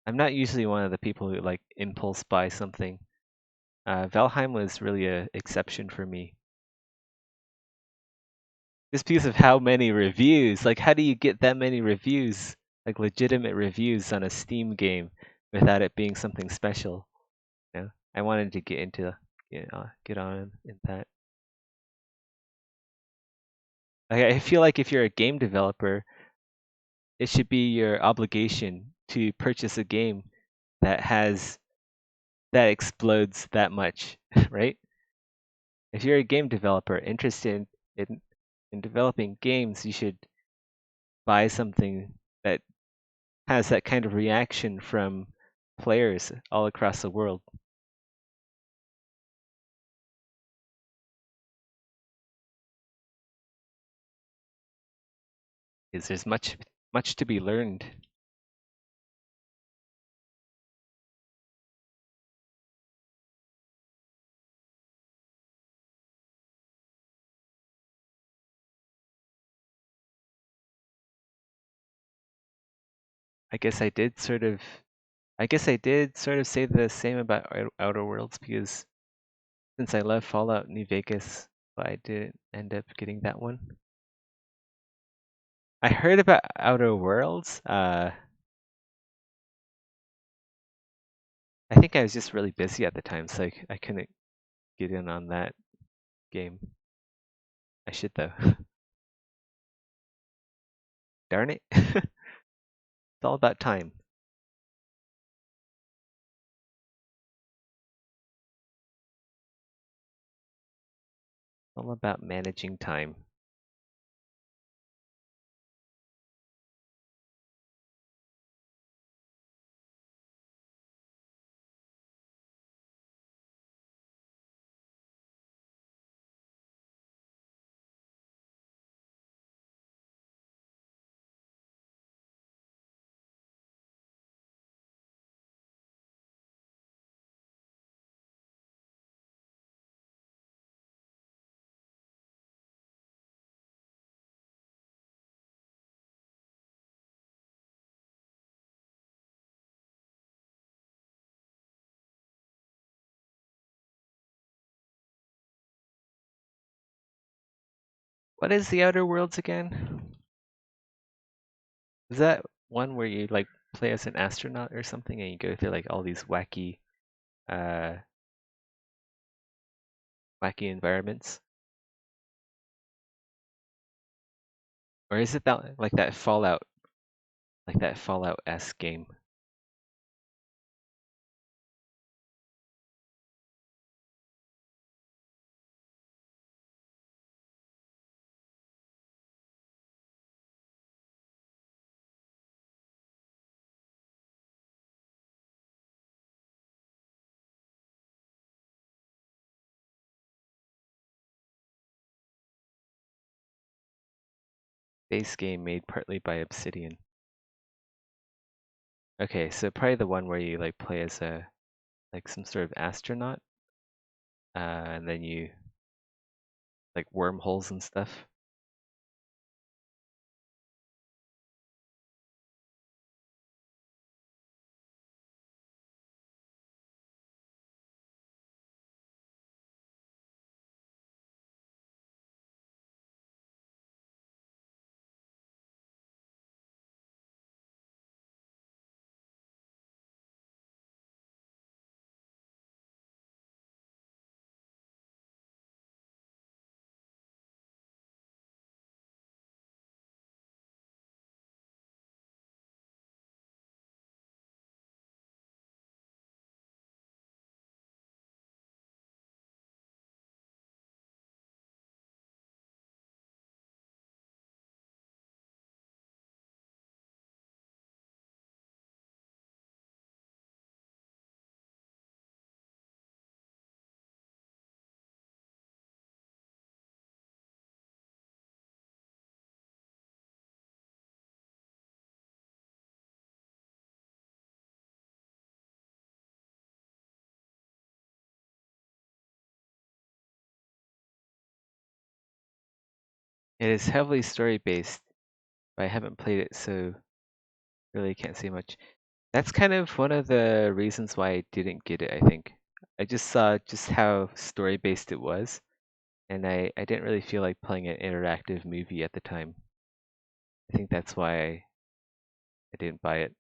I'm not usually one of the people who like impulse buy something. Valheim was really a exception for me. just because of how many reviews. Like, how do you get that many reviews, like legitimate reviews on a Steam game, without it being something special? You know, I wanted to get into, get on in that. Like, I feel like if you're a game developer, it should be your obligation to purchase a game that has that explodes that much, right? If you're a game developer interested in in developing games, you should buy something that has that kind of reaction from players all across the world. Because there's much to be learned. I guess I did sort of say the same about Outer Worlds, because since I love Fallout New Vegas, but I didn't end up getting that one. I heard about Outer Worlds. I think I was just really busy at the time, so I couldn't get in on that game. I should though. Darn it. It's all about time. It's all about managing time. What is the Outer Worlds again? Is that one where you like play as an astronaut or something and you go through like all these uh wacky environments? Or is it that like that Fallout-esque game? Base game made partly by Obsidian. Okay, so probably the one where you like play as a like some sort of astronaut, and then you like wormholes and stuff. It is heavily story based, but I haven't played it, so really can't say much. That's kind of one of the reasons why I didn't get it, I think. I just saw just how story based it was, and I didn't really feel like playing an interactive movie at the time. I think that's why I didn't buy it.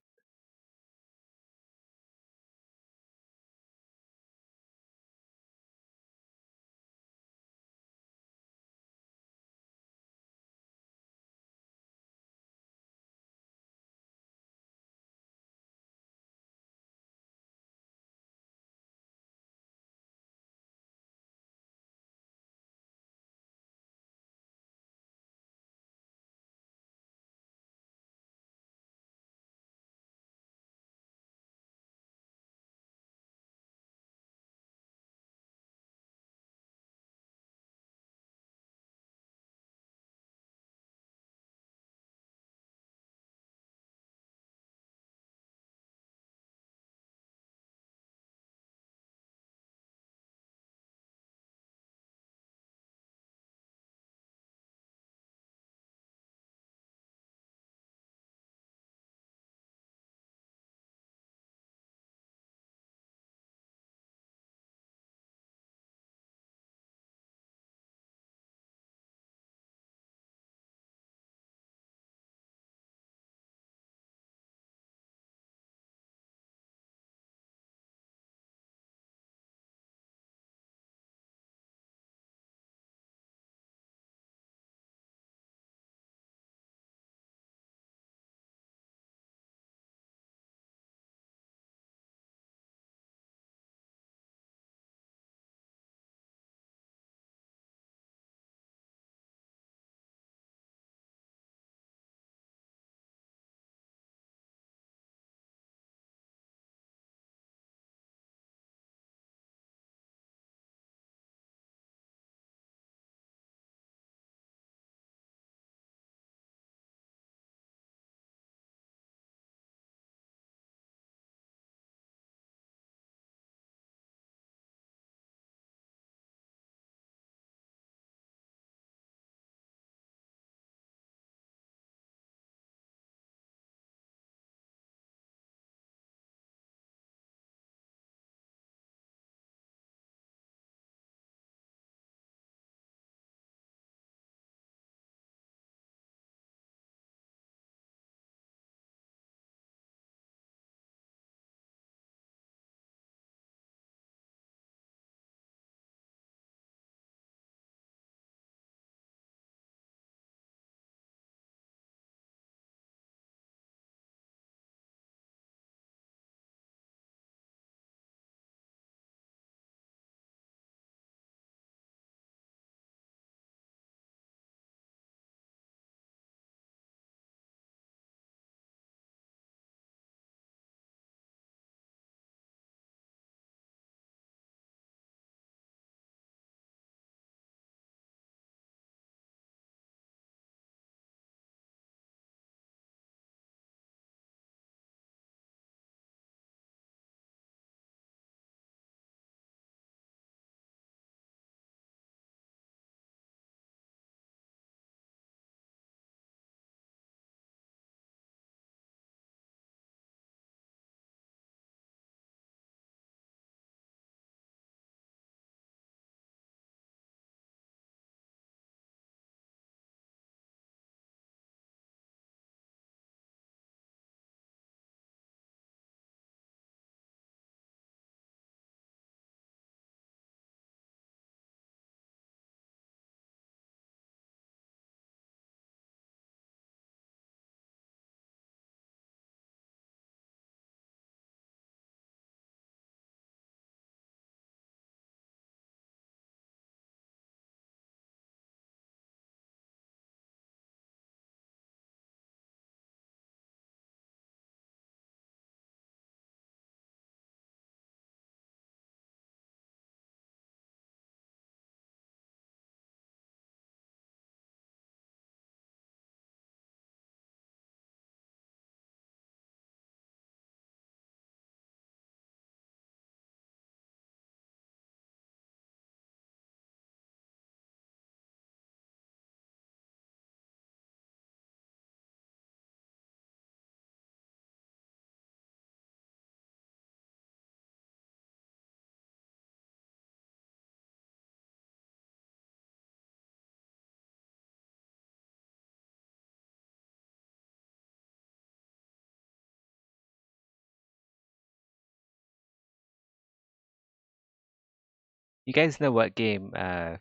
You guys know what game that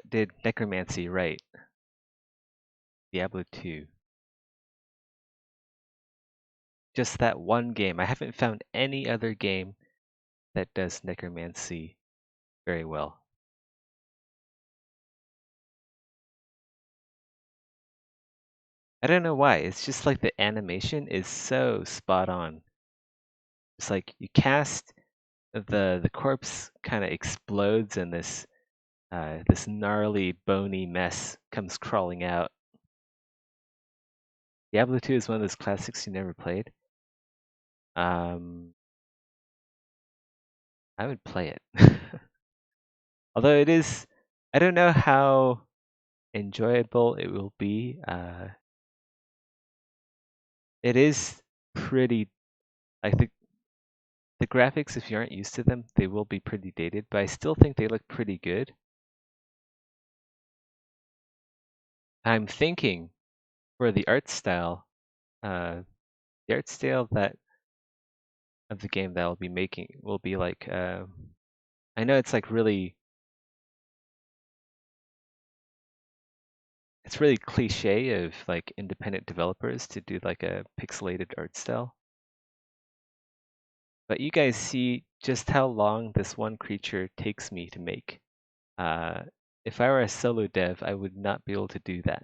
did necromancy right? Diablo 2. Just that one game. I haven't found any other game that does necromancy very well. I don't know why. It's just like the animation is so spot on. It's like you cast the corpse kind of explodes and this gnarly bony mess comes crawling out. Diablo 2 is one of those classics you never played. I would play it. Although it is, I don't know how enjoyable it will be. It is pretty, like the graphics, if you aren't used to them, they will be pretty dated, but I still think they look pretty good. I'm thinking for the art style, the art style that of the game that I'll be making will be like, I know it's like really, it's really cliche of like independent developers to do like a pixelated art style. But you guys see just how long this one creature takes me to make. If I were a solo dev, I would not be able to do that.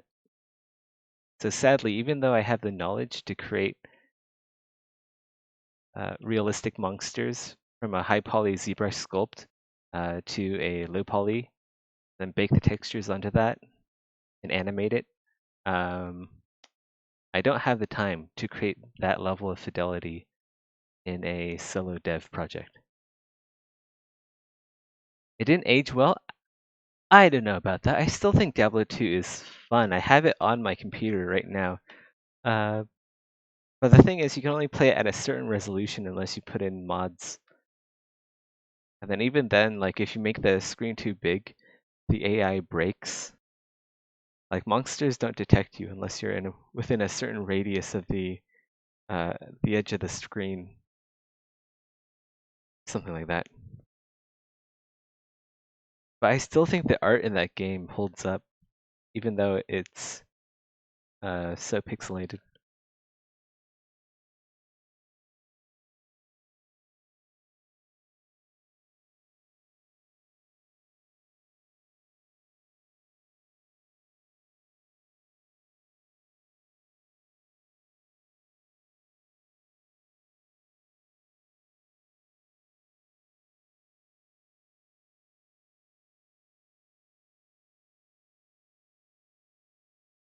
So sadly, even though I have the knowledge to create realistic monsters from a high poly ZBrush sculpt to a low poly, then bake the textures onto that and animate it, I don't have the time to create that level of fidelity in a solo dev project. It didn't age well. I don't know about that. I still think Diablo 2 is fun. I have it on my computer right now. Uh, but the thing is, you can only play it at a certain resolution unless you put in mods. And then even then, like if you make the screen too big, the AI breaks. Like monsters don't detect you unless you're within a certain radius of the edge of the screen, something like that. But I still think the art in that game holds up, even though it's so pixelated.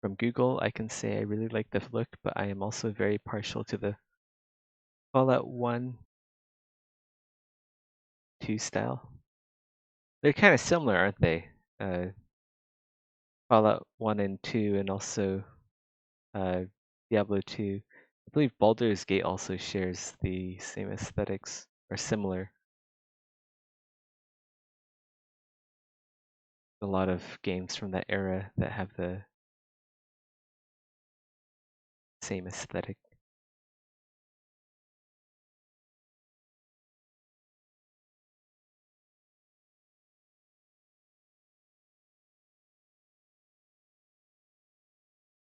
From Google, I can say I really like the look, but I am also very partial to the Fallout 1, 2 style. They're kind of similar, aren't they? Fallout 1 and 2, and also Diablo 2. I believe Baldur's Gate also shares the same aesthetics, or similar. A lot of games from that era that have the same aesthetic.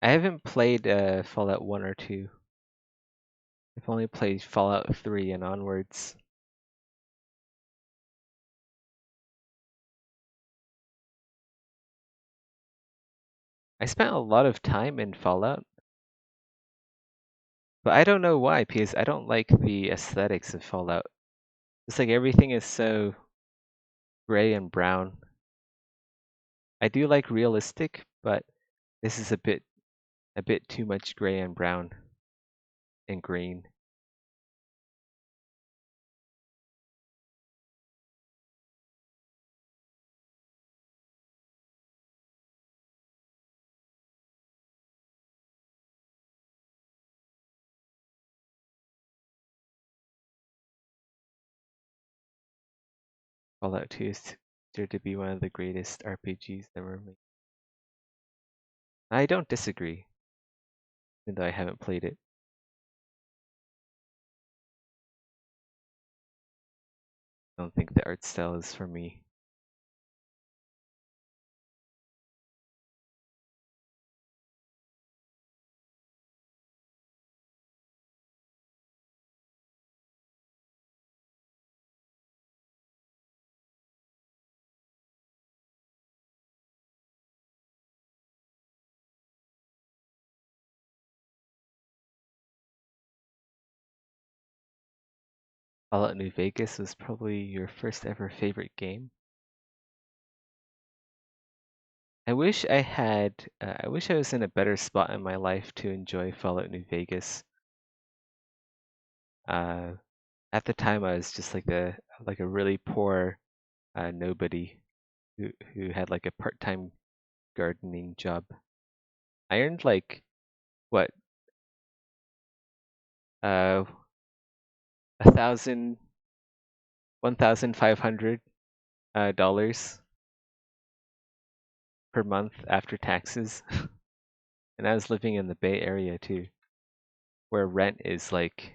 I haven't played Fallout 1 or 2. I've only played Fallout 3 and onwards. I spent a lot of time in Fallout, but I don't know why, because I don't like the aesthetics of Fallout. It's like everything is so gray and brown. I do like realistic, but this is a bit too much gray and brown and green. Fallout 2 is considered to be one of the greatest RPGs ever made. I don't disagree, even though I haven't played it. don't think the art style is for me. Fallout New Vegas was probably your first ever favorite game. I wish I wish I was in a better spot in my life to enjoy Fallout New Vegas. Uh, at the time, I was just like a really poor nobody who had like a part-time gardening job. I earned like what uh 1,000 $1,500 dollars per month after taxes, and I was living in the Bay Area too, where rent is like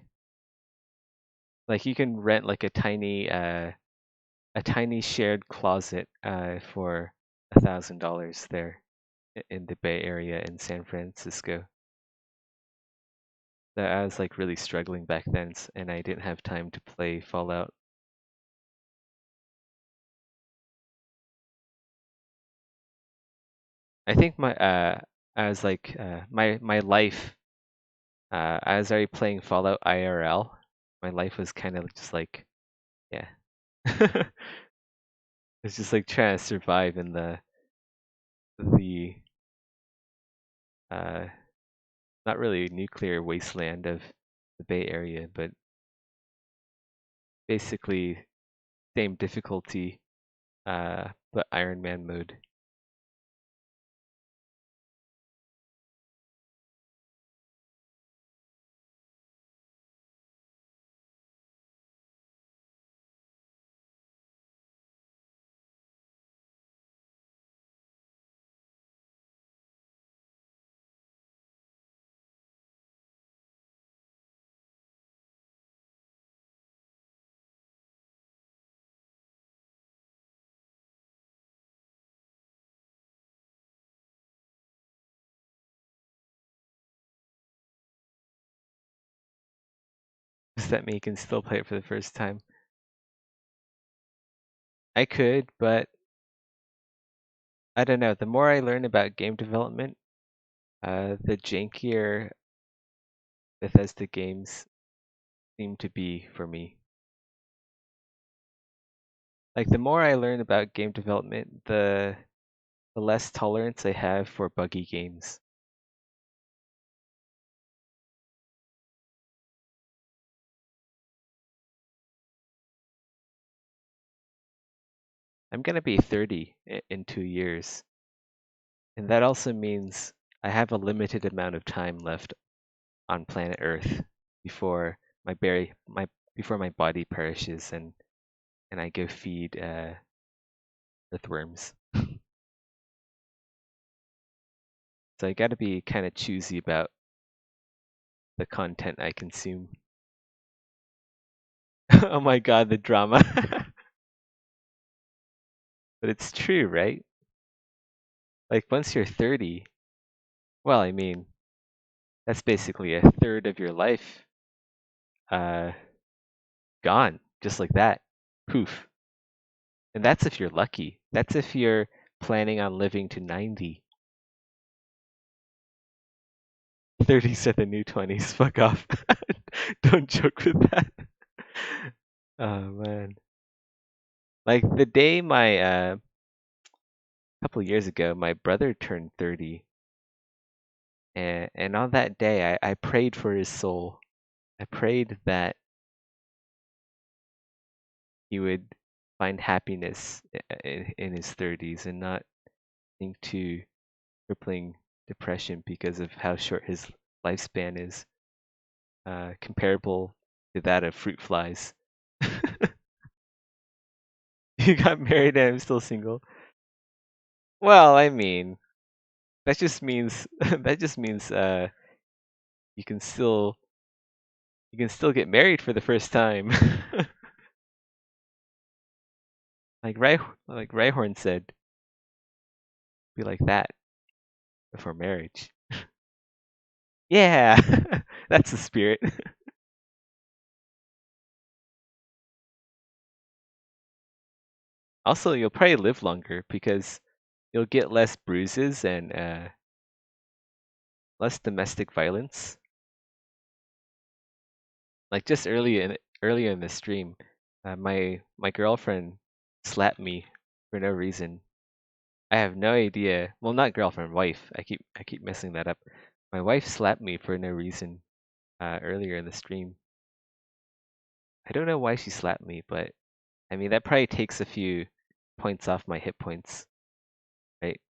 you can rent like a tiny shared closet for $1,000 there in the Bay Area in San Francisco. So I was like really struggling back then, and I didn't have time to play Fallout. I think I was like my life I was already playing Fallout IRL. My life was kind of just like yeah. It's just like trying to survive in the uh not really nuclear wasteland of the Bay Area, but basically same difficulty, but Iron Man mode. Does that mean you can still play it for the first time? I could, but I don't know. The more I learn about game development, the jankier Bethesda games seem to be for me. Like the more I learn about game development, the less tolerance I have for buggy games. I'm gonna be 30 in 2 years, and that also means I have a limited amount of time left on planet Earth before my before my body perishes and I go feed earthworms. So I got to be kind of choosy about the content I consume. Oh my god, the drama. But it's true, right? Like once you're 30, well, I mean, that's basically a third of your life uh gone just like that. Poof. And that's if you're lucky. That's if you're planning on living to 90. 30s are the new 20s. Fuck off. Don't joke with that. Oh man. Like the day my couple years ago my brother turned 30, and on that day I prayed for his soul. I prayed that he would find happiness in his 30s and not sink to crippling depression because of how short his lifespan is, comparable to that of fruit flies. You got married and I'm still single. Well, I mean, that just means that just means you can still you can still get married for the first time. Like Rhyhorn said, be like that before marriage. Yeah, that's the spirit. Also, you'll probably live longer because you'll get less bruises and less domestic violence. Like just earlier in the stream, my girlfriend slapped me for no reason. I have no idea. Well, not girlfriend, wife. I keep messing that up. My wife slapped me for no reason earlier in the stream. I don't know why she slapped me, but I mean that probably takes a few points off my hit points, right?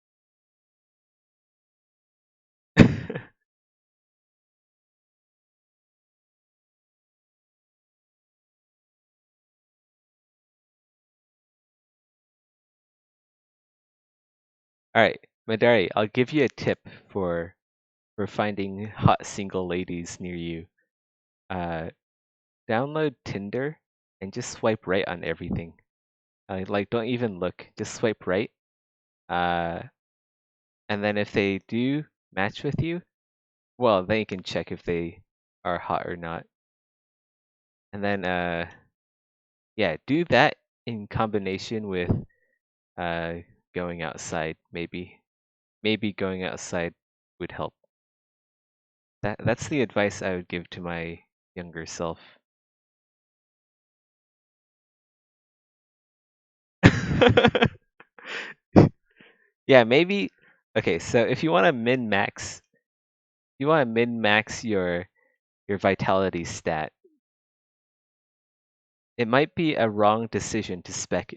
All right, Madari, I'll give you a tip for finding hot single ladies near you. Uh, Download Tinder and just swipe right on everything. Like don't even look, just swipe right. Uh, and then if they do match with you, well, then you can check if they are hot or not. And then yeah, do that in combination with uh going outside maybe. Maybe going outside would help. That's the advice I would give to my younger self. Yeah, maybe. Okay, so if you want to min max your vitality stat, it might be a wrong decision to spec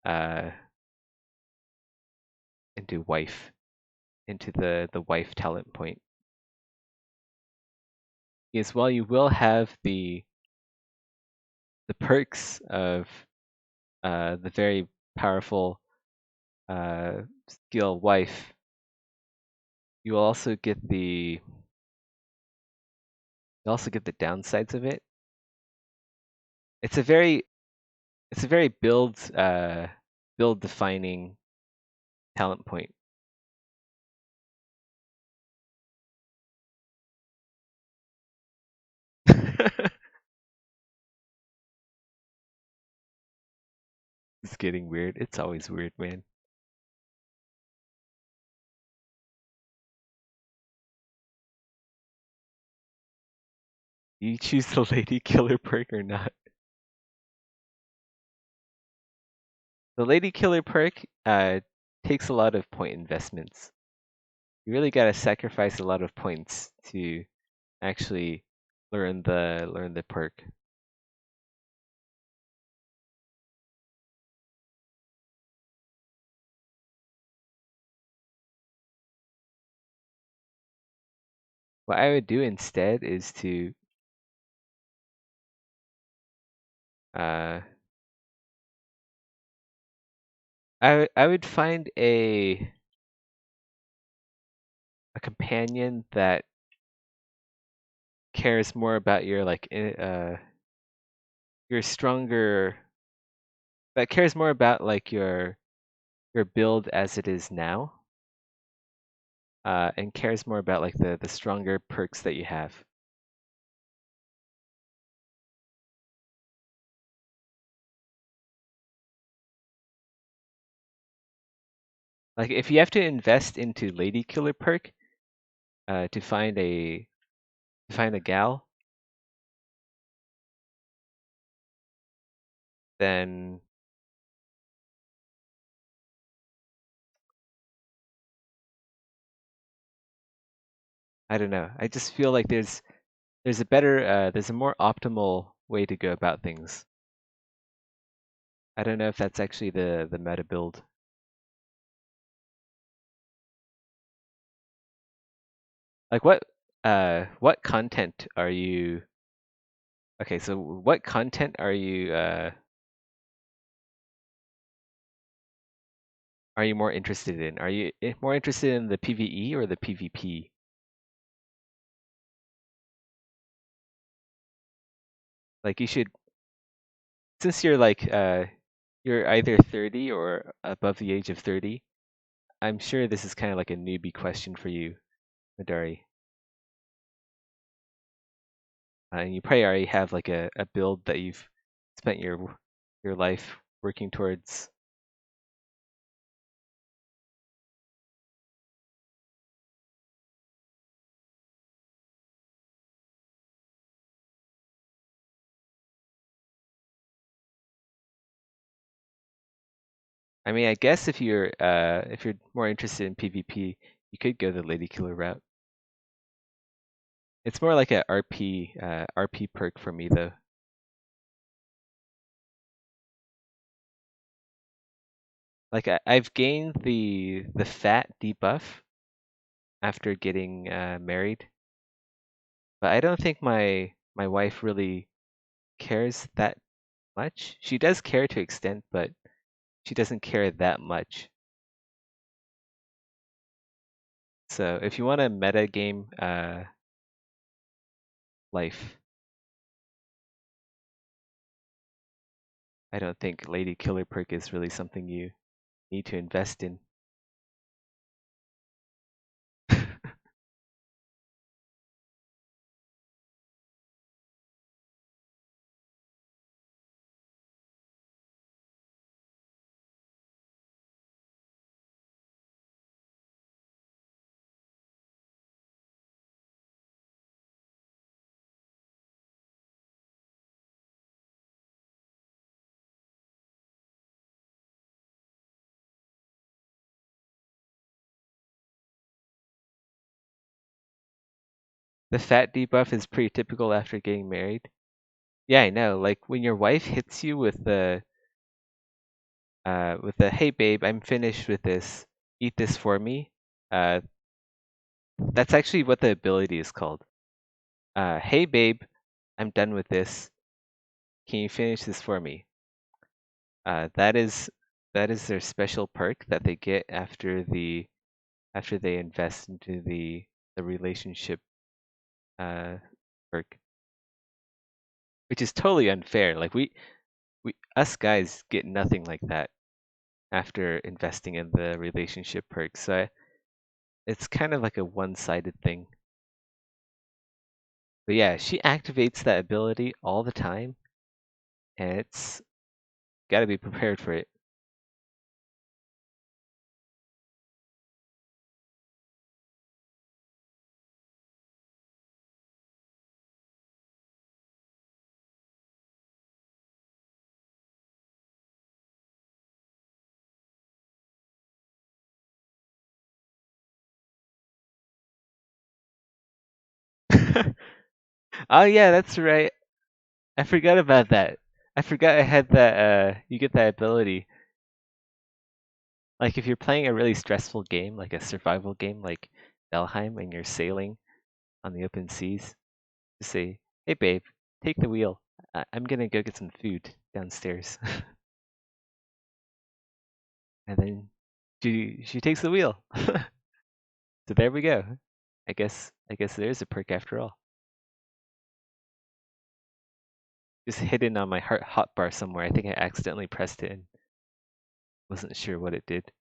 uh into wife, into the wife talent point. Because while you will have the perks of the very powerful skill wife, you will also get the downsides of it. It's a very build defining talent point. It's getting weird. It's always weird, man. You choose the lady killer perk or not? The lady killer perk takes a lot of point investments. You really gotta sacrifice a lot of points to actually learn the perk. What I would do instead is to uh I would find a companion that cares more about your your stronger that cares more about like your build as it is now, and cares more about like the stronger perks that you have. Like if you have to invest into lady killer perk to find a gal, then I don't know. I just feel like there's a better there's a more optimal way to go about things. I don't know if that's actually the meta build. Like what content are you Okay, so what content are you more interested in? Are you more interested in the PvE or the PvP? Like you should, since you're like you're either 30 or above the age of 30. I'm sure this is kind of like a newbie question for you, Madari. And you probably already have like a build that you've spent your life working towards. I mean, I guess if you're more interested in PvP, you could go the Lady Killer route. It's more like a RP perk for me though. Like I've gained the fat debuff after getting married, but I don't think my wife really cares that much. She does care to extent, but she doesn't care that much. So if you want a meta game life, I don't think Lady Killer perk is really something you need to invest in. The fat debuff is pretty typical after getting married. Yeah, I know. Like when your wife hits you with the hey babe, I'm finished with this. Eat this for me. Uh, that's actually what the ability is called. Hey babe, I'm done with this. Can you finish this for me? That is their special perk that they get after they invest into the relationship perk, which is totally unfair. Like we us guys get nothing like that after investing in the relationship perk. So it's kind of like a one-sided thing. But yeah, she activates that ability all the time, and it's got to be prepared for it. Oh yeah, that's right. I forgot about that. I forgot I had that. You get that ability. Like if you're playing a really stressful game, like a survival game, like Valheim, and you're sailing on the open seas, just say, "Hey babe, take the wheel. I'm gonna go get some food downstairs," and then she takes the wheel. So there we go. I guess there is a perk after all. Just hidden on my heart hotbar somewhere. I think I accidentally pressed it and wasn't sure what it did.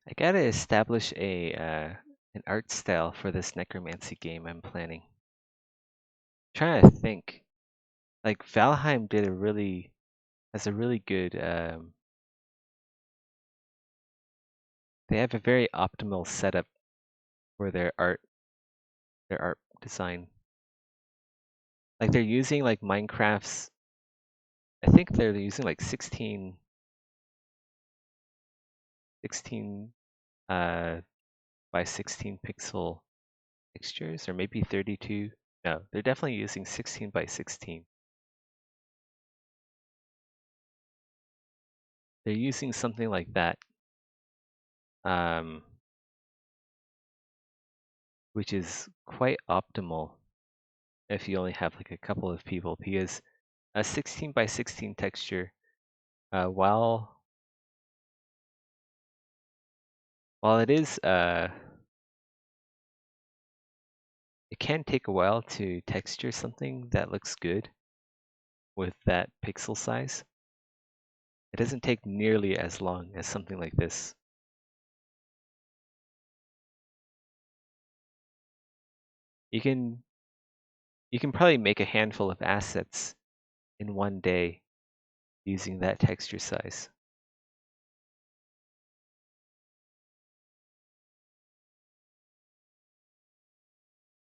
I gotta establish an art style for this necromancy game I'm planning. Trying to think. Like Valheim has a really good they have a very optimal setup for their art design. Like they're using like Minecraft's I think they're using like 16 by 16 pixel textures, or maybe 32. No, they're definitely using 16 by 16. They're using something like that, which is quite optimal if you only have like a couple of people, because a 16 by 16 texture, while it is it can take a while to texture something that looks good with that pixel size. It doesn't take nearly as long as something like this. You can probably make a handful of assets in one day using that texture size.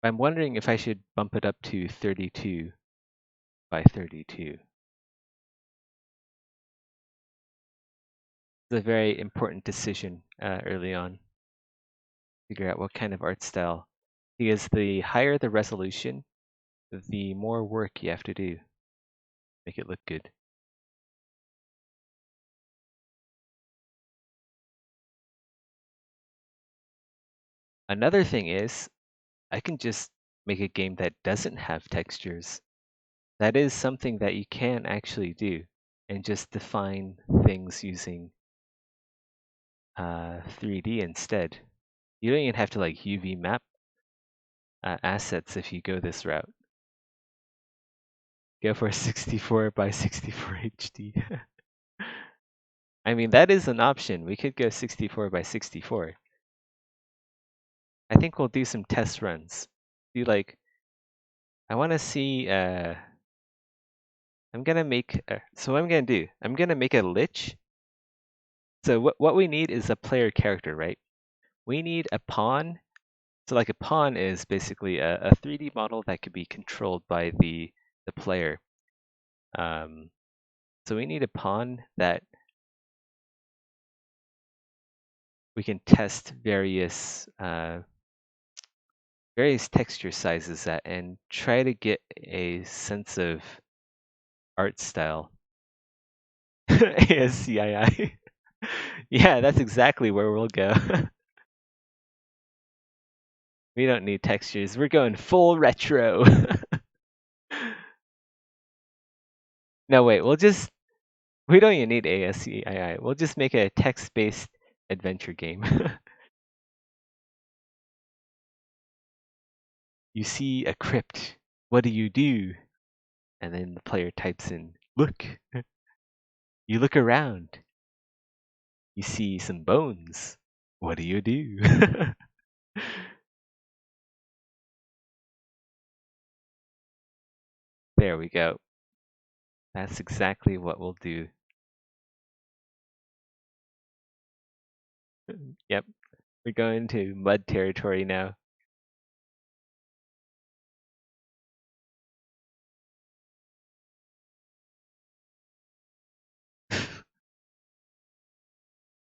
I'm wondering if I should bump it up to 32 by 32. It's a very important decision early on. Figure out what kind of art style. Because the higher the resolution, the more work you have to do. Make it look good. Another thing is, I can just make a game that doesn't have textures. That is something that you can actually do, and just define things using 3D instead. You don't even have to like UV map assets if you go this route. Go for 64 by 64 HD. I mean, that is an option. We could go 64 by 64. I think we'll do some test runs. Do like, I want to see, I'm gonna make, so what I'm gonna do, I'm gonna make a lich. So what we need is a player character, right? We need a pawn. So like a pawn is basically a 3D model that could be controlled by the player. So we need a pawn that we can test various texture sizes at and try to get a sense of art style. ASCII. Yeah, that's exactly where we'll go. We don't need textures. We're going full retro. No, wait, we don't even need ASCII. We'll just make a text-based adventure game. You see a crypt. What do you do? And then the player types in, look. You look around. You see some bones. What do you do? There we go. That's exactly what we'll do. Yep, we're going to mud territory now.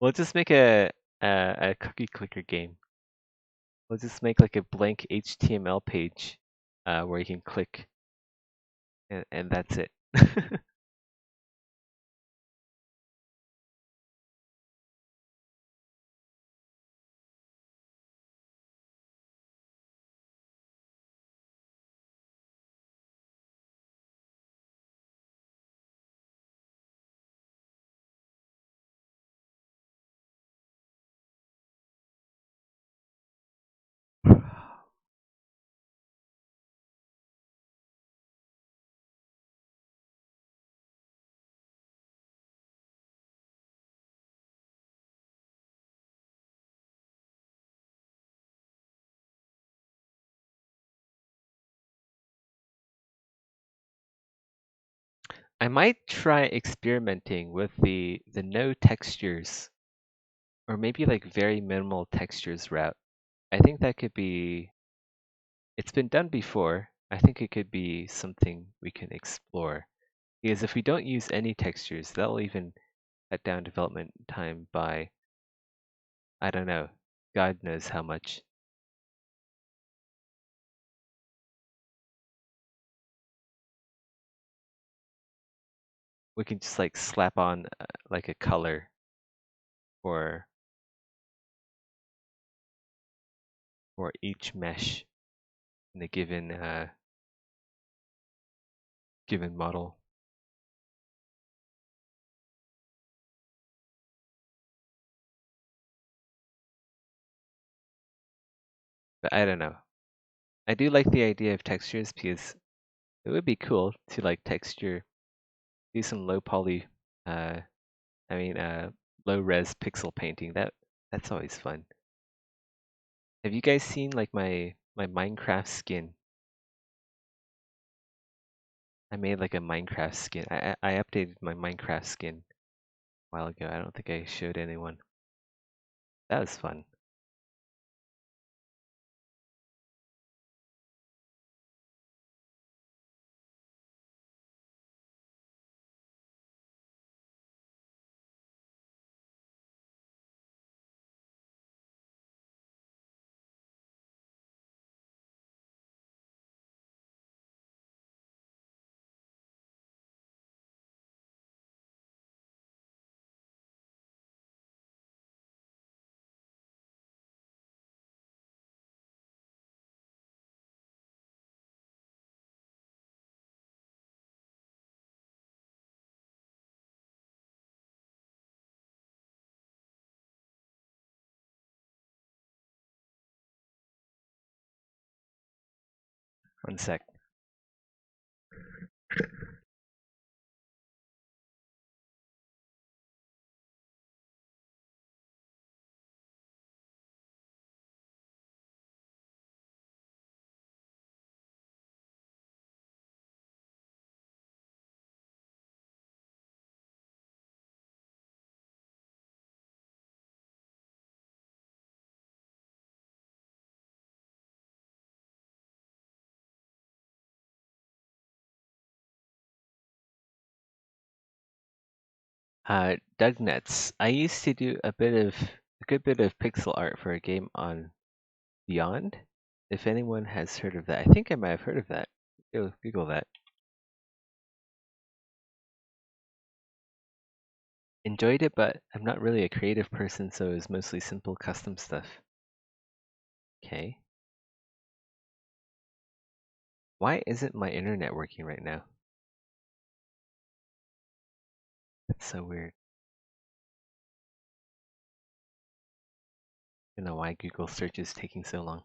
We'll just make a cookie clicker game. We'll just make like a blank HTML page where you can click, and that's it. I might try experimenting with the no textures or maybe like very minimal textures route. I think that could be, it's been done before. I think it could be something we can explore. Because if we don't use any textures, that'll even cut down development time by, I don't know, God knows how much. We can just like slap on like a color for each mesh in a given model. But I don't know. I do like the idea of textures because it would be cool to like do some low poly, uh, low res pixel painting. That's always fun. Have you guys seen like my Minecraft skin? I made like a Minecraft skin. I updated my Minecraft skin a while ago. I don't think I showed anyone. That was fun. One sec. Doug Nuts. I used to do a good bit of pixel art for a game on Beyond. If anyone has heard of that, I think I might have heard of that. Go Google that. Enjoyed it, but I'm not really a creative person, so it was mostly simple custom stuff. Okay. Why isn't my internet working right now? That's so weird. I don't know why Google search is taking so long.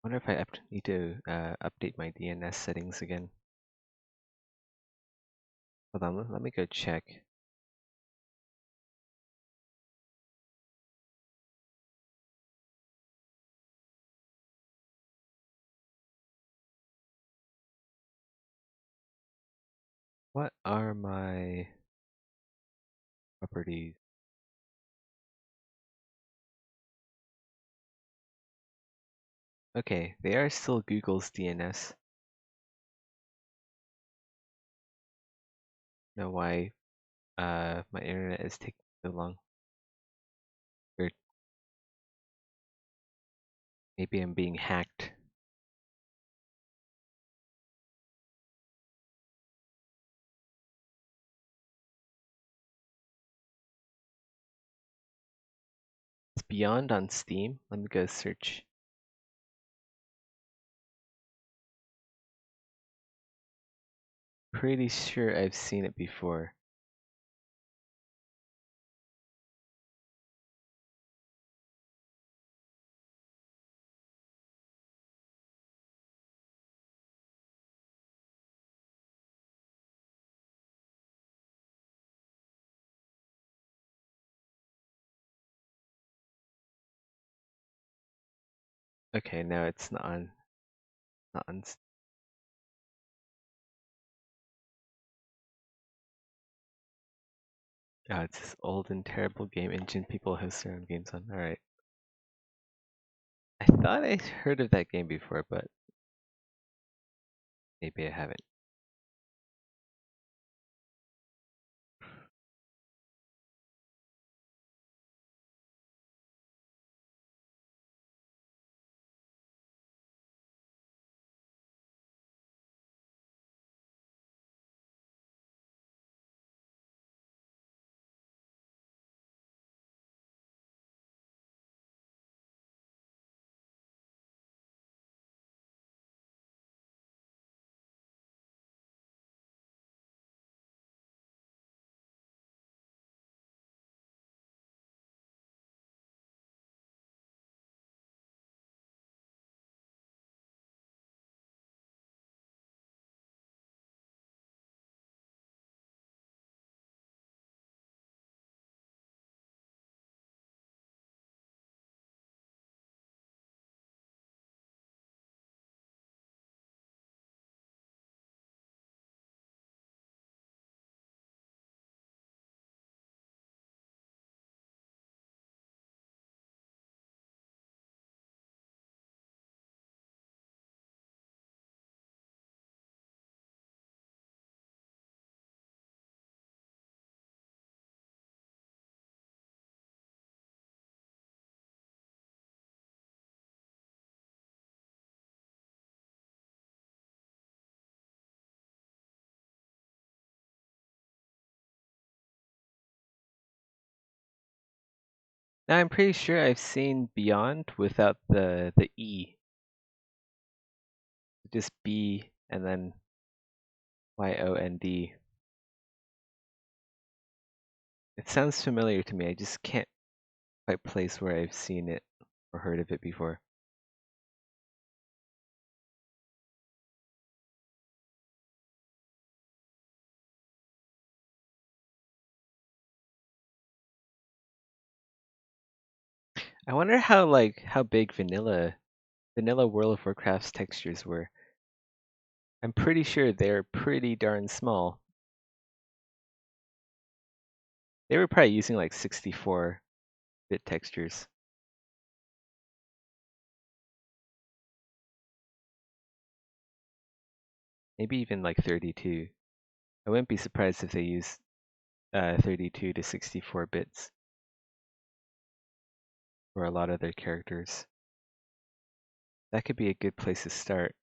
I wonder if I need to update my DNS settings again. Hold on, let me go check. What are my properties? Okay, they are still Google's DNS. Know why my internet is taking so long. Weird. Maybe I'm being hacked. It's Beyond on Steam. Let me go search. Pretty sure I've seen it before. Okay, no, it's not on. Not on. Oh, it's this old and terrible game engine people host their own games on. All right. I thought I heard of that game before, but maybe I haven't. Now I'm pretty sure I've seen Beyond without the E. Just B and then YOND. It sounds familiar to me. I just can't quite place where I've seen it or heard of it before. I wonder how big vanilla World of Warcraft's textures were. I'm pretty sure they're pretty darn small. They were probably using like 64-bit textures. Maybe even like 32. I wouldn't be surprised if they used 32 to 64 bits for a lot of their characters. That could be a good place to start.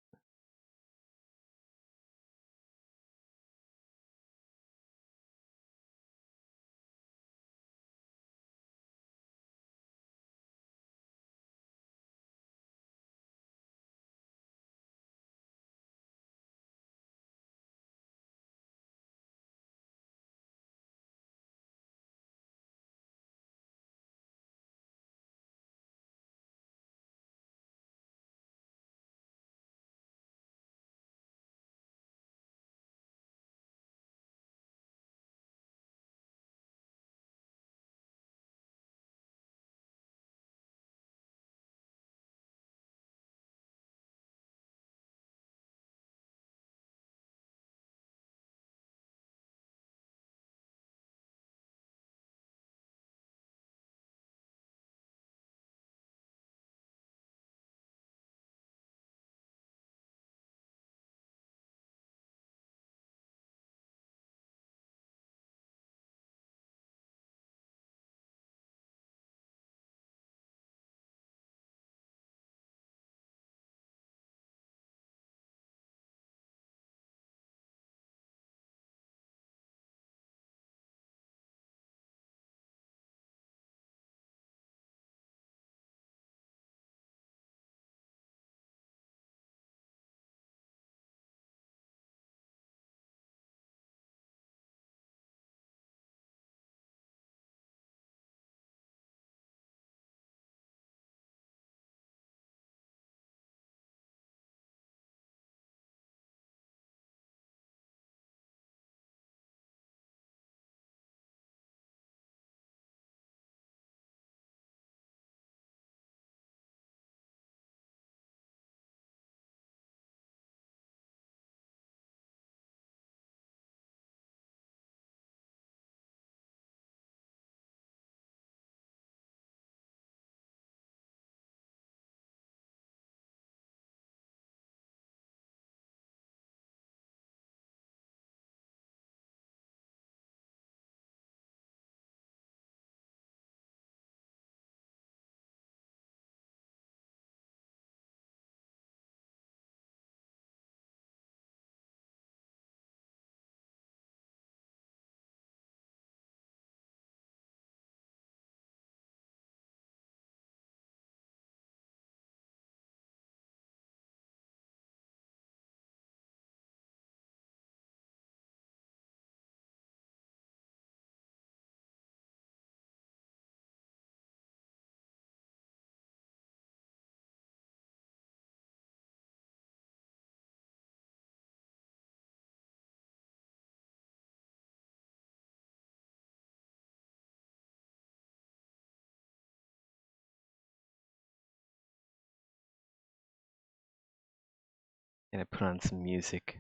Gonna put on some music.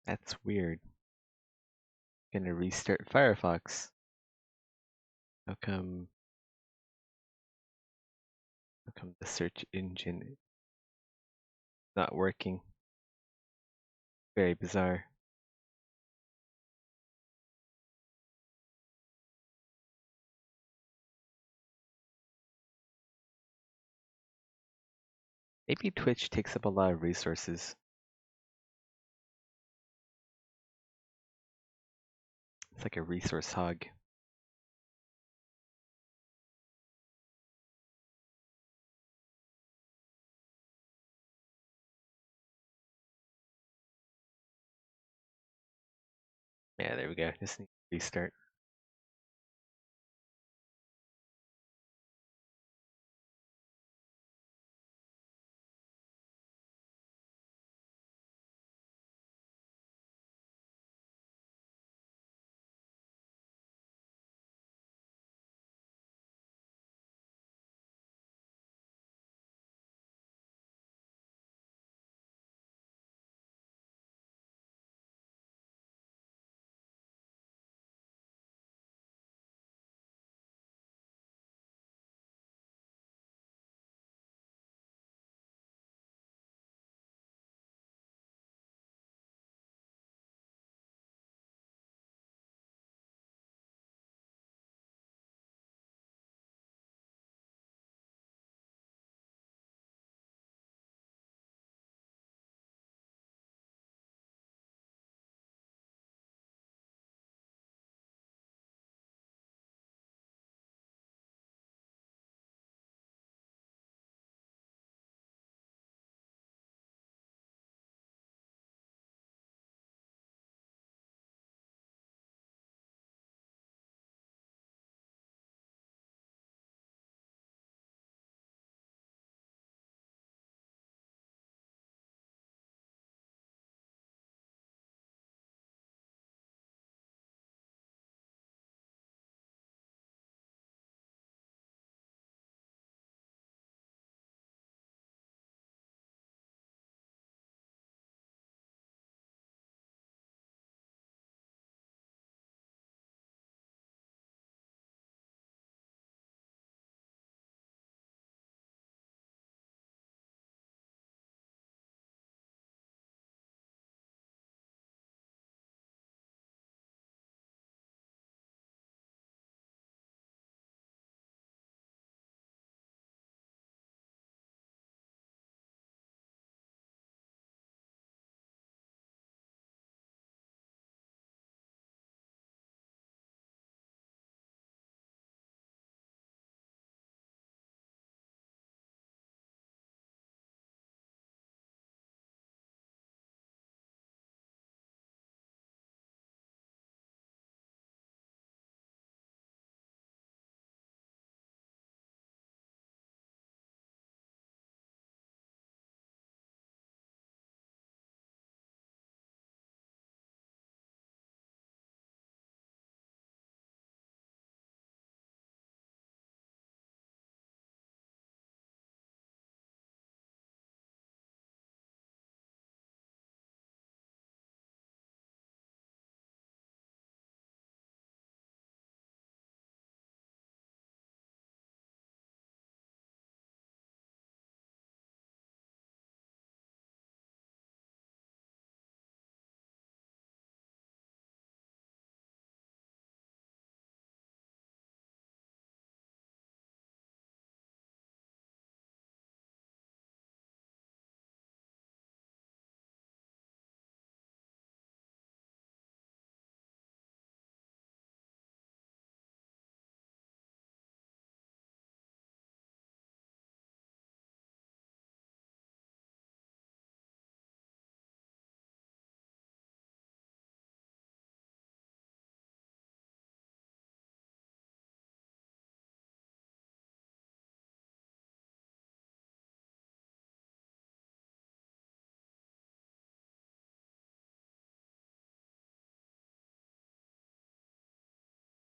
That's weird. Gonna restart Firefox. How come the search engine is not working? Very bizarre. Maybe Twitch takes up a lot of resources. It's like a resource hog. Yeah, there we go. Just need to restart.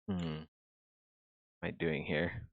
What am I doing here?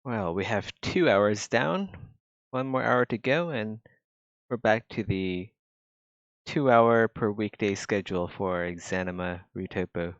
Well, we have 2 hours down, 1 more hour to go, and we're back to the 2 hour per weekday schedule for Exanima Retopo.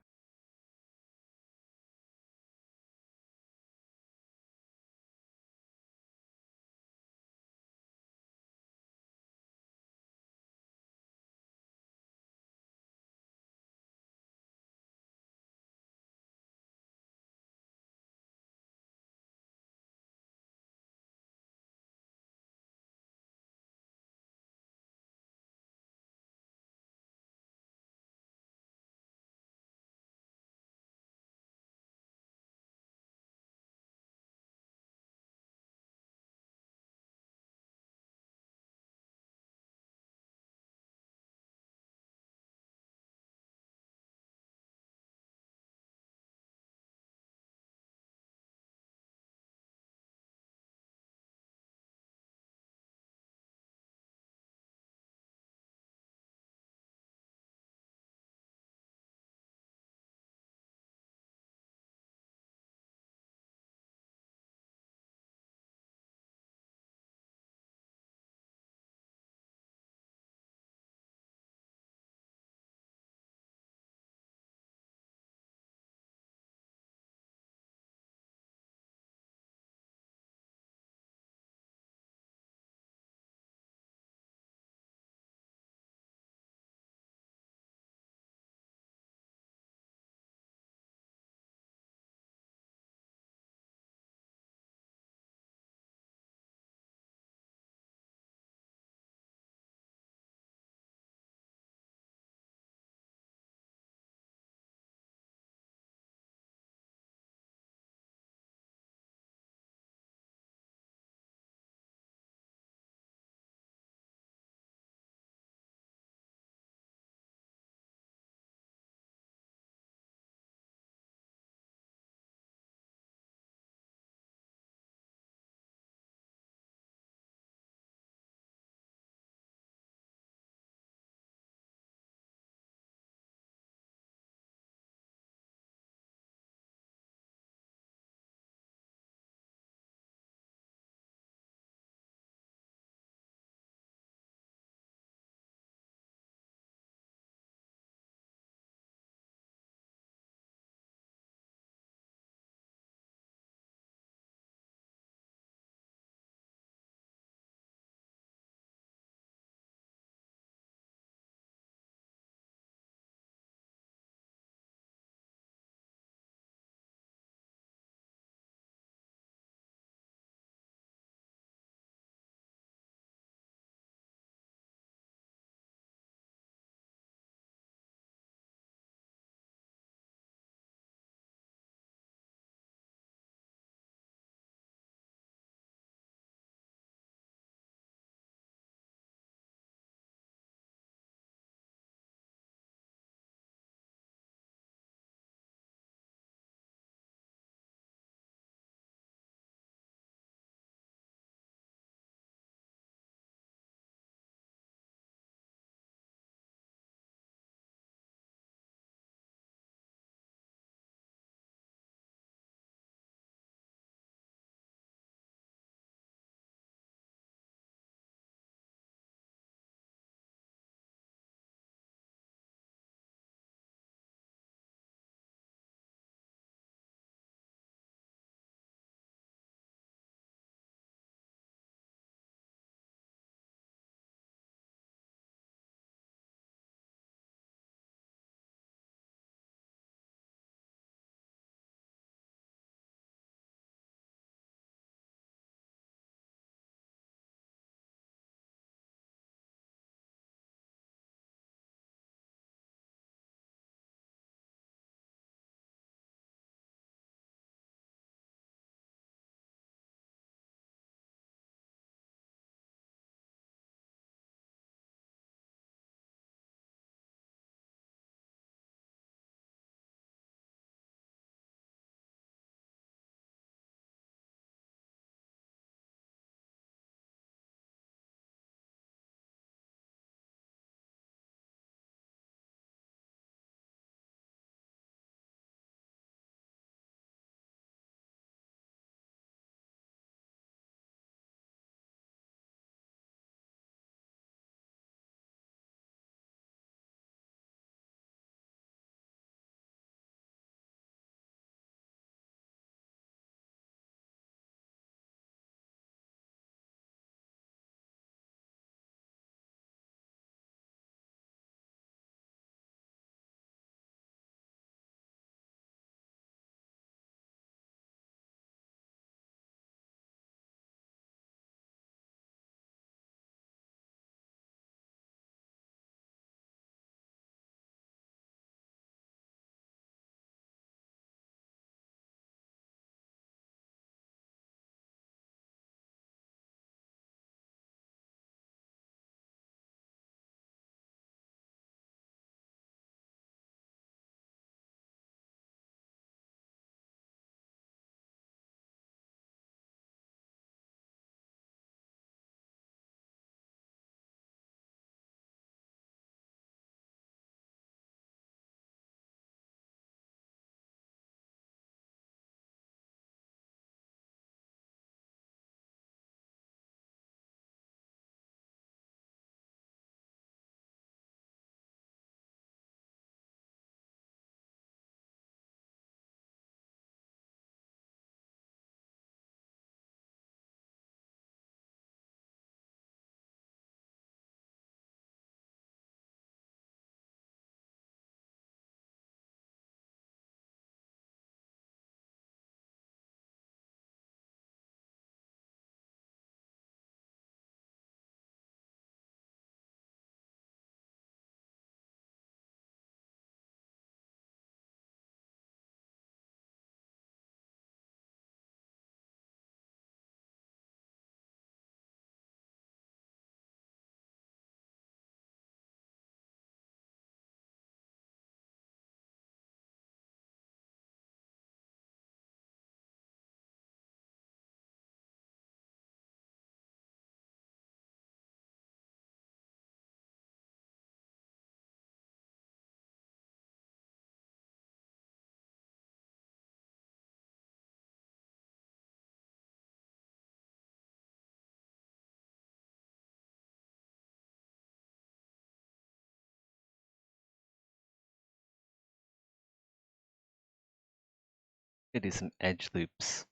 could do some edge loops,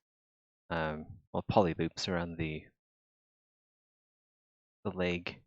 well, poly loops around the leg.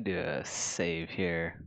Do a save here.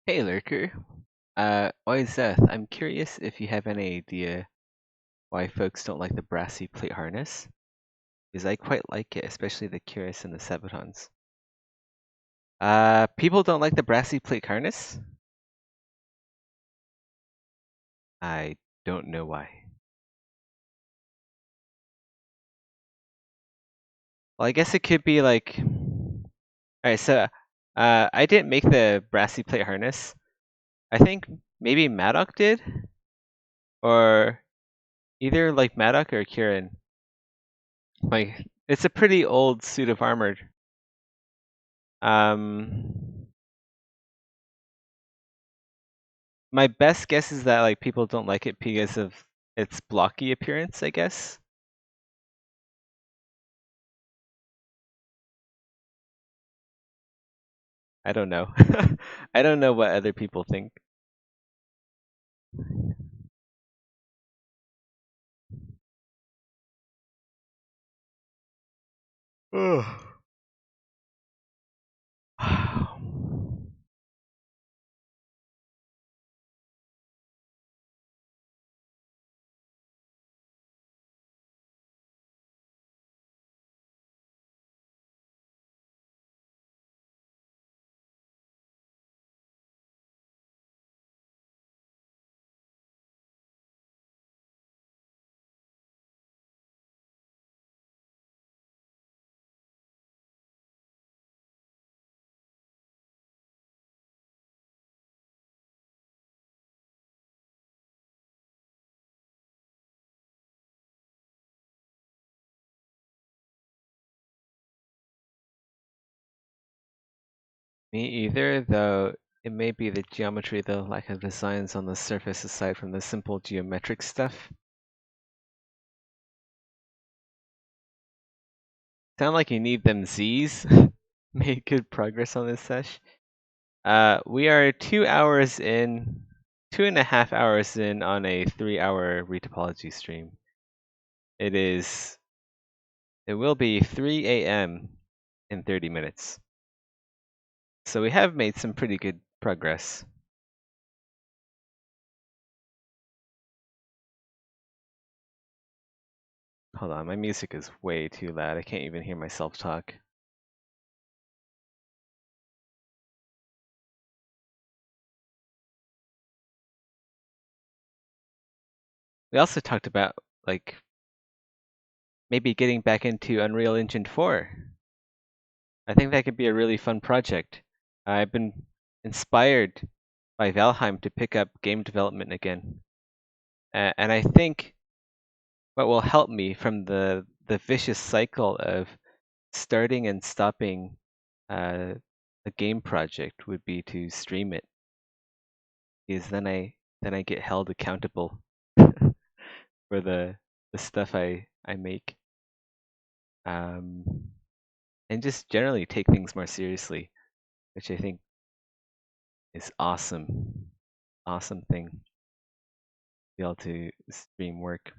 Hey Lurker. Oizeth, I'm curious if you have any idea why folks don't like the brassy plate harness. Because I quite like it, especially the Curious and the Sabatons. People don't like the brassy plate harness? I don't know why. Well, I guess it could be like... Alright, so I didn't make the brassy plate harness. I think maybe Maddock did? Or either like Maddock or Kieran. Like, it's a pretty old suit of armor. My best guess is that like people don't like it because of its blocky appearance, I guess. I don't know. I don't know what other people think. Ugh. Me either, though it may be the geometry, the lack of designs on the surface aside from the simple geometric stuff. Sound like you need them Z's. Made good progress on this sesh. We are 2 hours in, 2.5 hours in on a 3-hour retopology stream. It will be 3 a.m. in 30 minutes. So we have made some pretty good progress. Hold on, my music is way too loud. I can't even hear myself talk. We also talked about, like, maybe getting back into Unreal Engine 4. I think that could be a really fun project. I've been inspired by Valheim to pick up game development again. And I think what will help me from the vicious cycle of starting and stopping a game project would be to stream it, because then I get held accountable for the stuff I make, and just generally take things more seriously, which I think is awesome. Awesome thing to be able to stream work.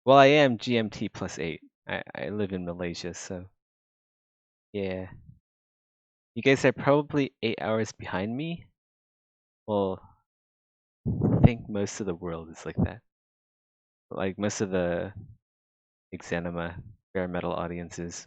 Well, I am GMT +8. I live in Malaysia, so yeah. You guys are probably 8 hours behind me. Well, I think most of the world is like that. Like most of the Exanima bare metal audiences.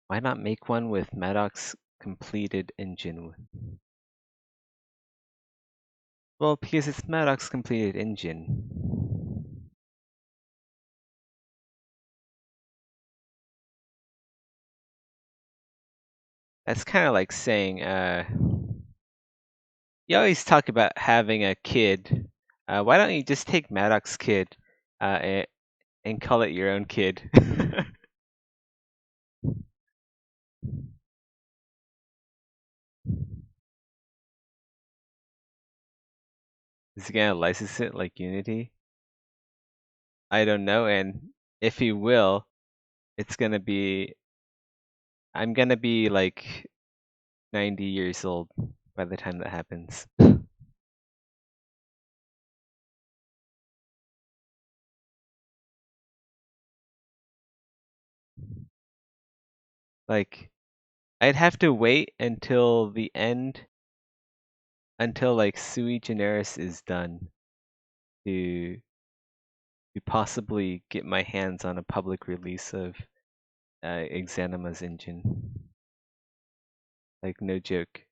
Why not make one with Maddox's completed engine? Well, because it's Maddox's completed engine. That's kind of like saying, you always talk about having a kid. Why don't you just take Maddox's kid and call it your own kid? Is he gonna license it like Unity? I don't know, and if he will, it's gonna be. I'm gonna be like 90 years old by the time that happens. Like, I'd have to wait until the end, until like sui generis is done to to possibly get my hands on a public release of Exanima's engine. Like, no joke.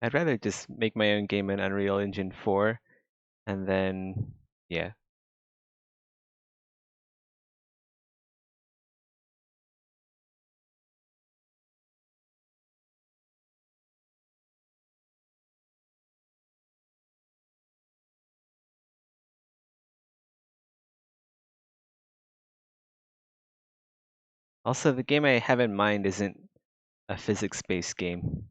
I'd rather just make my own game in Unreal Engine 4 and then, yeah. Also, the game I have in mind isn't a physics-based game.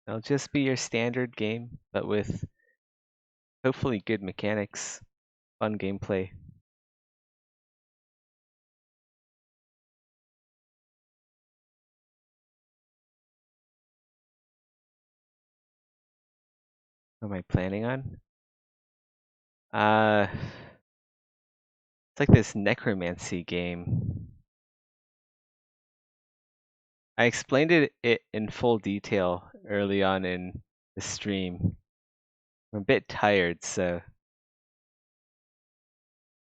It'll just be your standard game, but with hopefully good mechanics, fun gameplay. What am I planning on? It's like this necromancy game. I explained it in full detail early on in the stream. I'm a bit tired, so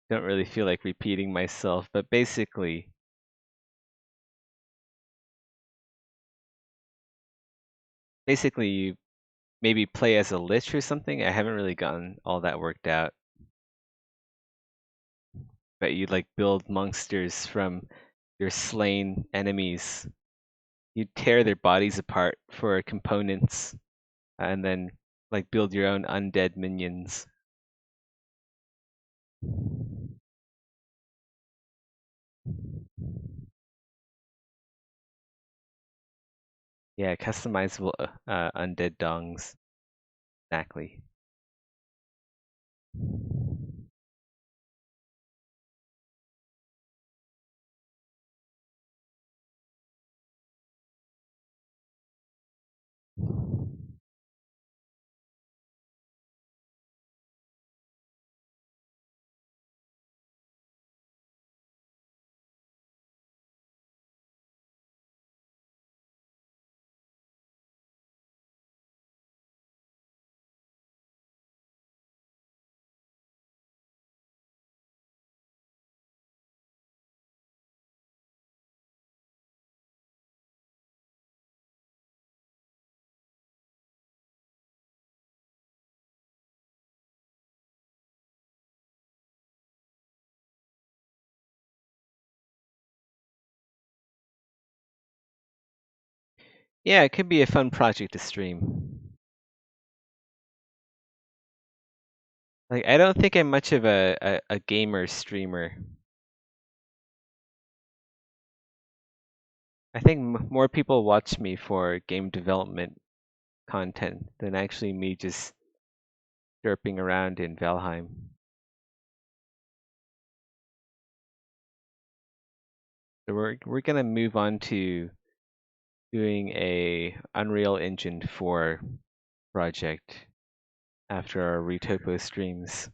don't really feel like repeating myself, but basically you maybe play as a lich or something. I haven't really gotten all that worked out. But you like build monsters from your slain enemies. You tear their bodies apart for components and then like build your own undead minions. Yeah, customizable undead dongs. Exactly. Yeah, it could be a fun project to stream. Like, I don't think I'm much of a gamer streamer. I think more people watch me for game development content than actually me just derping around in Valheim. So we're gonna move on to doing a Unreal Engine 4 project after our Retopo streams.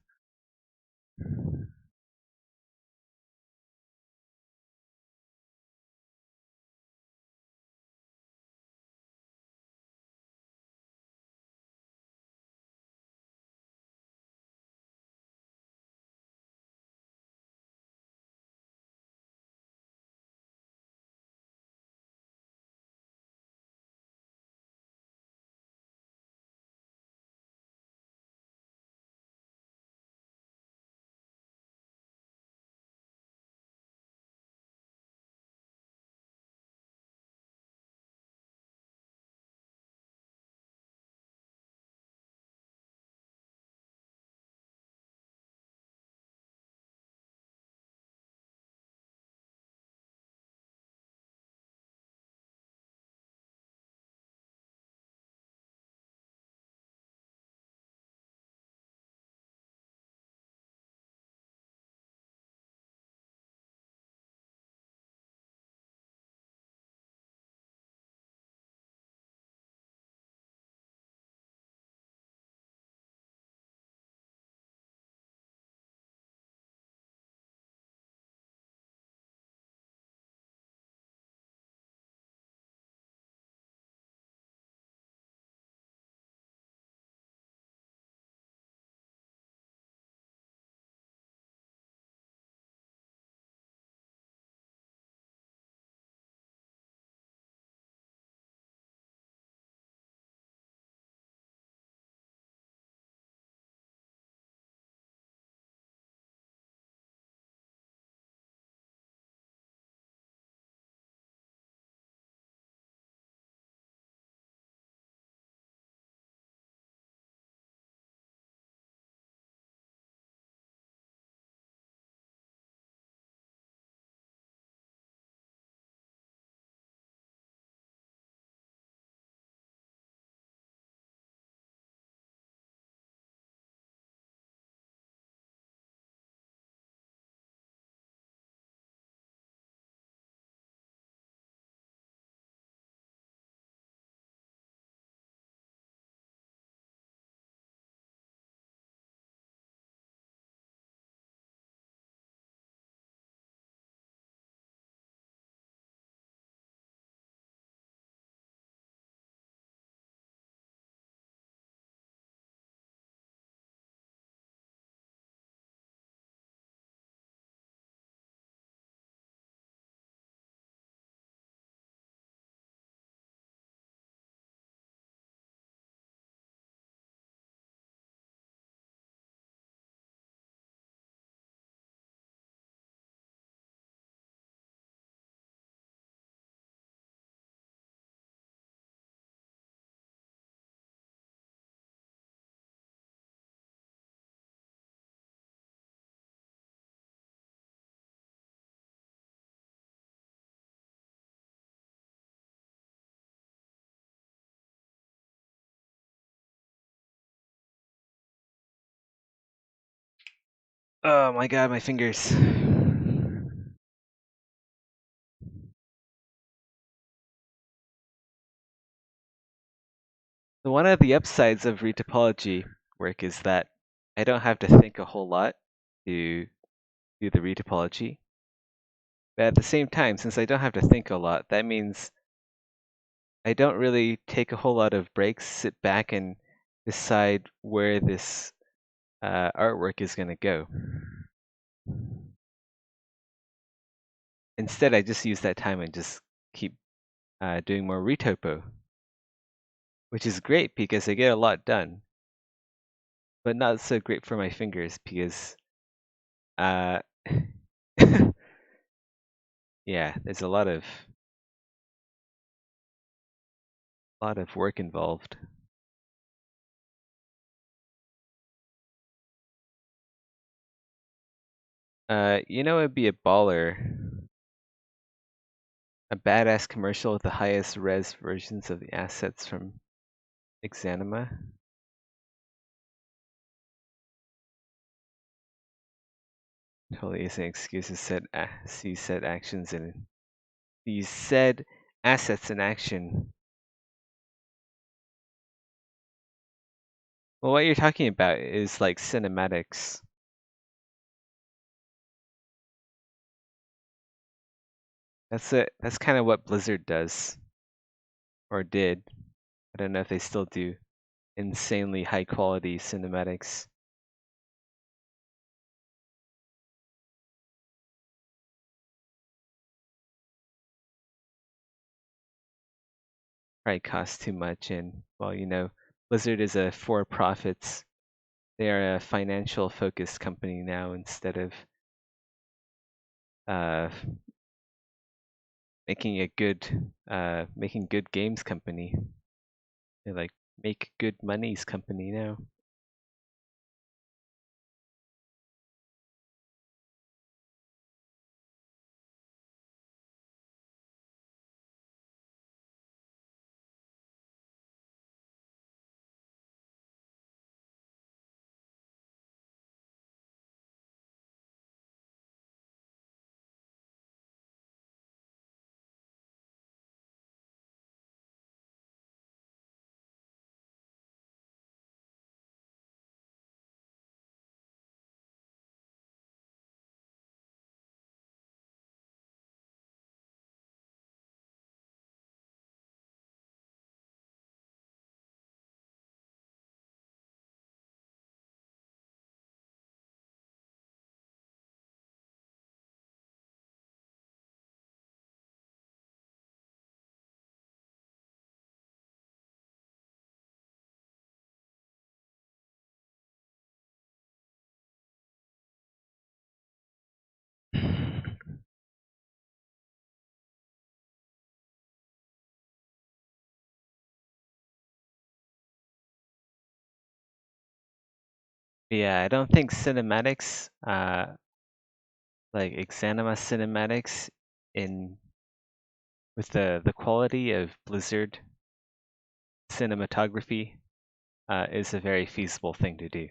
Oh my god, my fingers. So one of the upsides of retopology work is that I don't have to think a whole lot to do the retopology. But at the same time, since I don't have to think a lot, that means I don't really take a whole lot of breaks, sit back and decide where this artwork is going to go. Instead, I just use that time and just keep doing more retopo, which is great because I get a lot done, but not so great for my fingers because, uh, yeah, there's a lot of work involved. It'd be a baller, a badass commercial with the highest res versions of the assets from Exanima. Totally isn't excuses. See said actions and these said assets in action. Well, what you're talking about is like cinematics. That's kind of what Blizzard does, or did. I don't know if they still do insanely high quality cinematics. Probably cost too much, and well, Blizzard is a for-profits. They are a financial focused company now instead of uh, making good games company. They like make good monies company now. Yeah, I don't think cinematics, like Exanima cinematics, in with the quality of Blizzard cinematography, is a very feasible thing to do.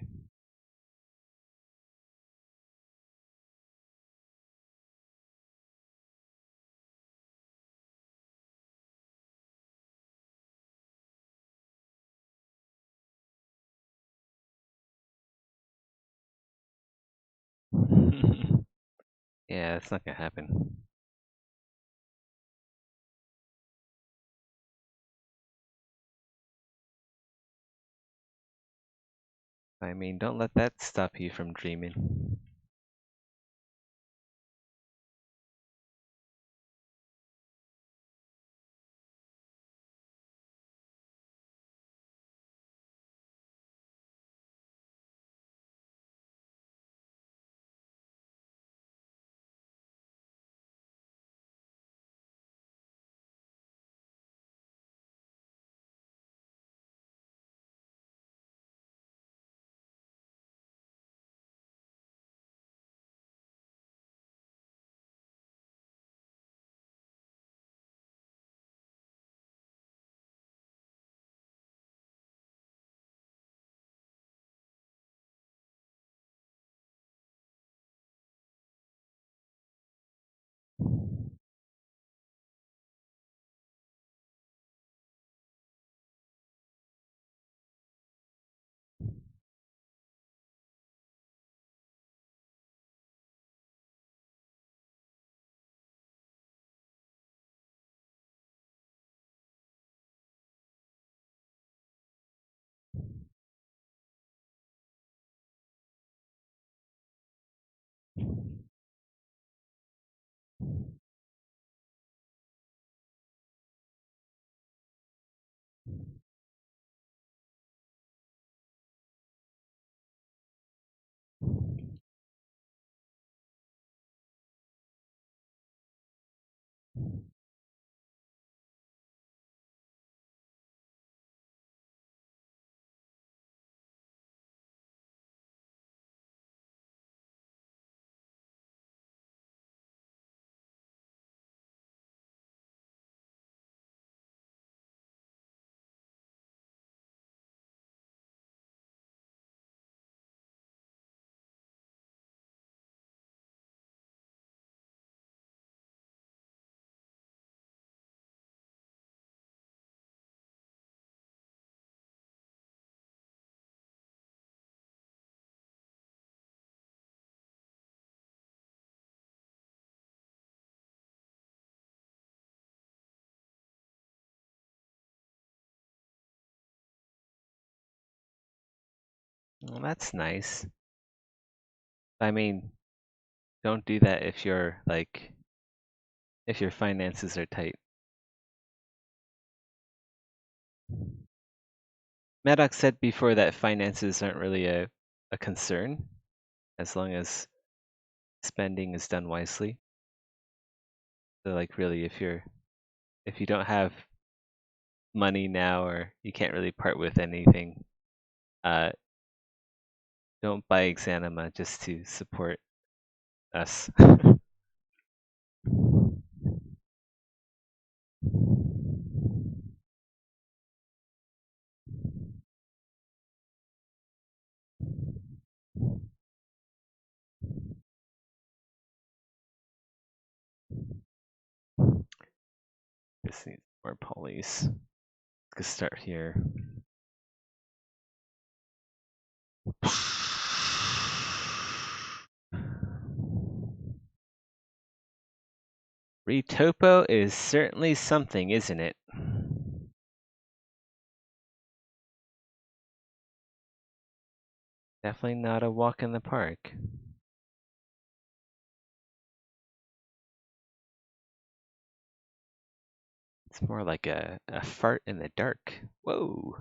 Yeah, that's not gonna happen. I mean, don't let that stop you from dreaming. Well, that's nice. I mean, don't do that if if your finances are tight. Maddox said before that finances aren't really a concern as long as spending is done wisely. So like really if you don't have money now or you can't really part with anything, uh don't buy Exanima just to support us. This needs more polys. Let's start here. Retopo is certainly something, isn't it? Definitely not a walk in the park. It's more like a fart in the dark. Whoa.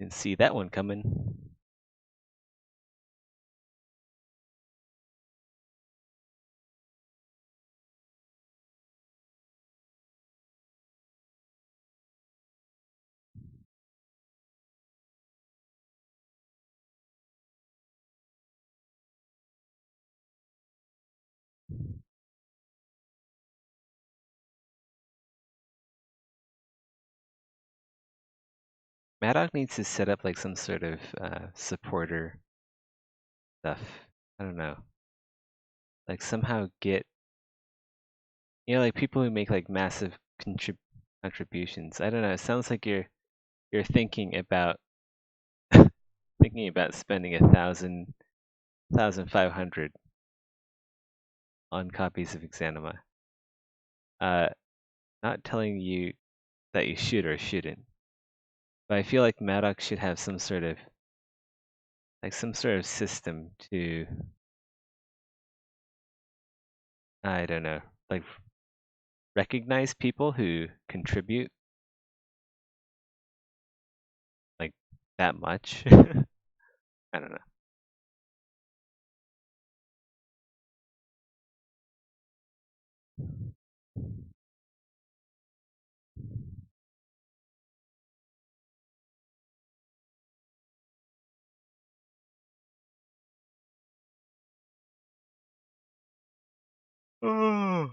Didn't see that one coming. Maddox needs to set up like some sort of supporter stuff. I don't know. Like somehow get like people who make like massive contributions. I don't know. It sounds like you're thinking about thinking about spending 1,500 on copies of Exanima. Not telling you that you should or shouldn't, but I feel like Maddox should have some sort of system to, I don't know, like recognize people who contribute like that much. I don't know. Oh.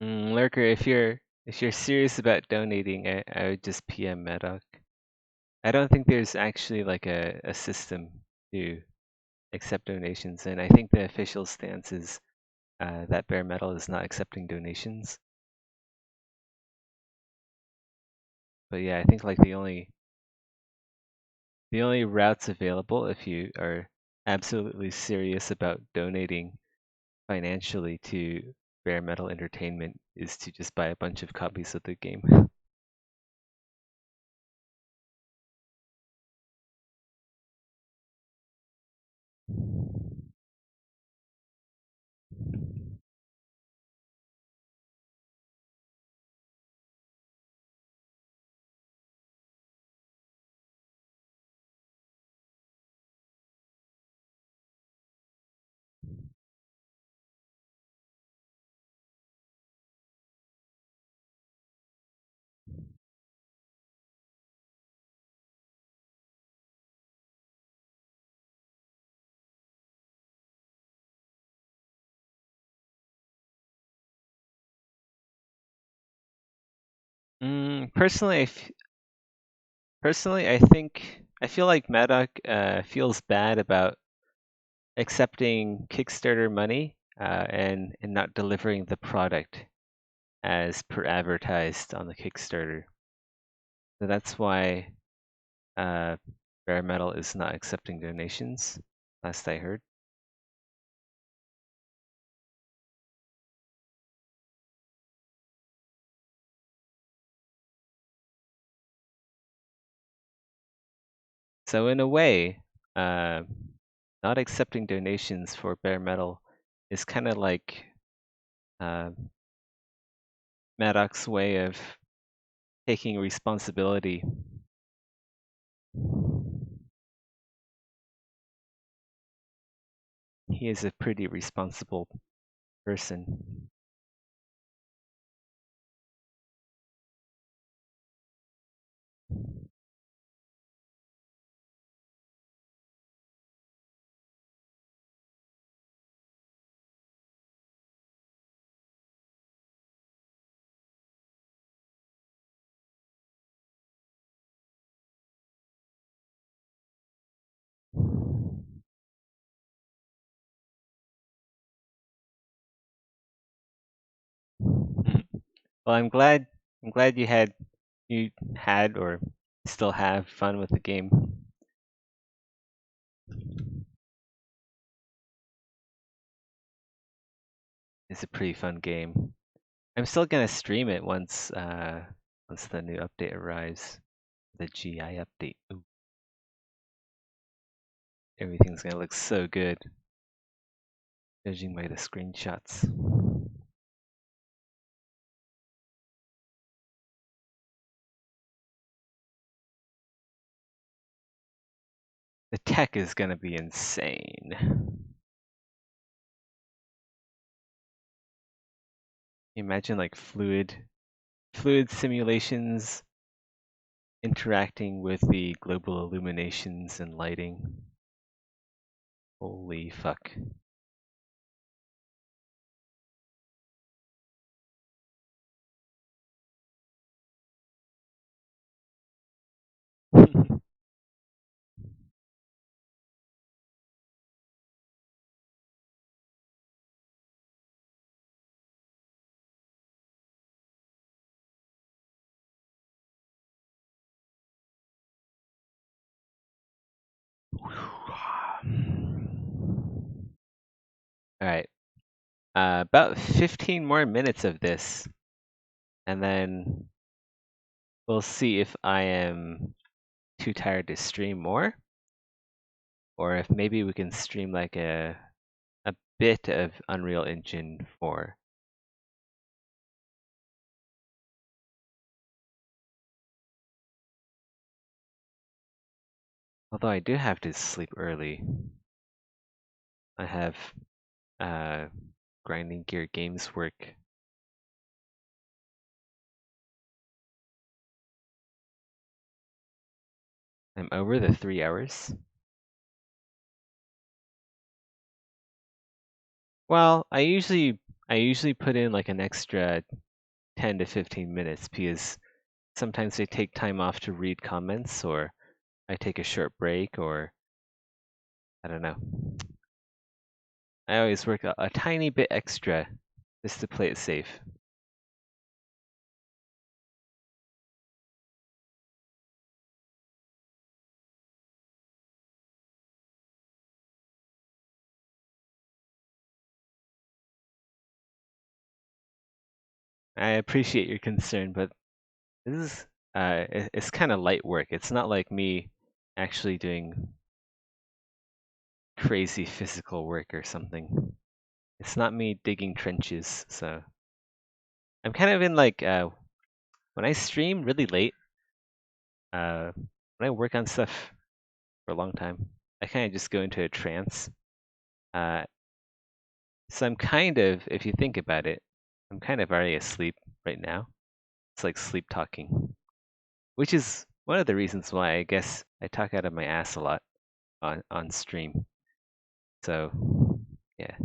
Lurker, if you're serious about donating, I would just PM Medoc. I don't think there's actually like a system to accept donations, and I think the official stance is that bare metal is not accepting donations. But yeah, I think like the only routes available if you are absolutely serious about donating financially to bare metal entertainment is to just buy a bunch of copies of the game. Personally, personally, I feel like Madoc feels bad about accepting Kickstarter money and not delivering the product as per advertised on the Kickstarter. So that's why uh, Bare Metal is not accepting donations, last I heard. So in a way, uh, not accepting donations for Bare Metal is kind of like uh, Madoc's way of taking responsibility. He is a pretty responsible person. Well, I'm glad you had or still have fun with the game. It's a pretty fun game. I'm still gonna stream it once the new update arrives, the GI update. Ooh, everything's gonna look so good, judging by the screenshots. The tech is gonna be insane. Imagine like fluid simulations interacting with the global illuminations and lighting. Holy fuck. All right. About 15 more minutes of this, and then we'll see if I am too tired to stream more, or if maybe we can stream like a bit of Unreal Engine 4. Although I do have to sleep early. I have uh, Grinding Gear Games work. I'm over the 3 hours. Well, I usually I usually put in like an extra 10 to 15 minutes because sometimes I take time off to read comments, or I take a short break, or I don't know. I always work a tiny bit extra just to play it safe. I appreciate your concern, but this is it's kind of light work. It's not like me actually doing crazy physical work or something. It's not me digging trenches, so I'm kind of in like when I stream really late, when I work on stuff for a long time, I kind of just go into a trance. Uh, so I'm kind of, if you think about it, I'm kind of already asleep right now. It's like sleep talking, which is one of the reasons why I guess I talk out of my ass a lot on stream. So, yeah.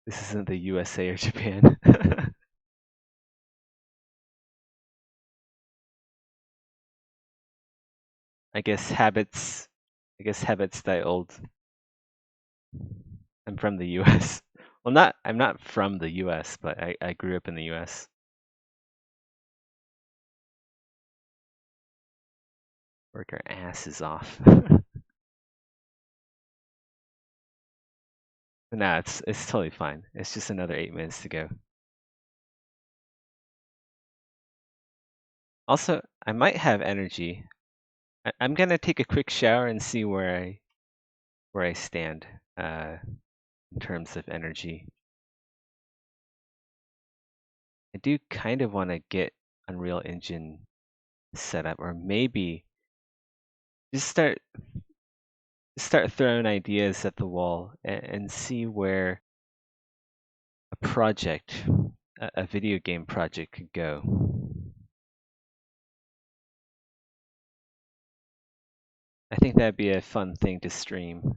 This isn't the USA or Japan. I guess habits. I guess habits die old. I'm from the U.S. Well, not. I'm not from the U.S., but I grew up in the U.S. Work our asses off. No, it's totally fine. It's just another 8 minutes to go. Also, I might have energy. I'm gonna take a quick shower and see where I stand in terms of energy. I do kind of want to get Unreal Engine set up, or maybe just start throwing ideas at the wall and see where a project, a video game project could go. I think that'd be a fun thing to stream.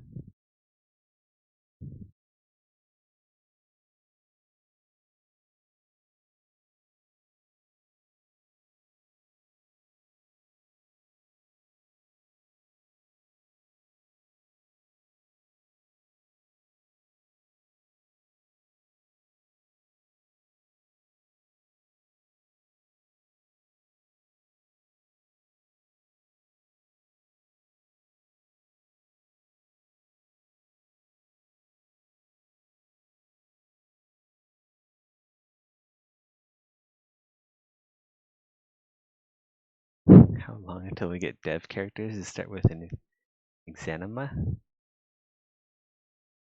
How long until we get dev characters to start with an Exanima?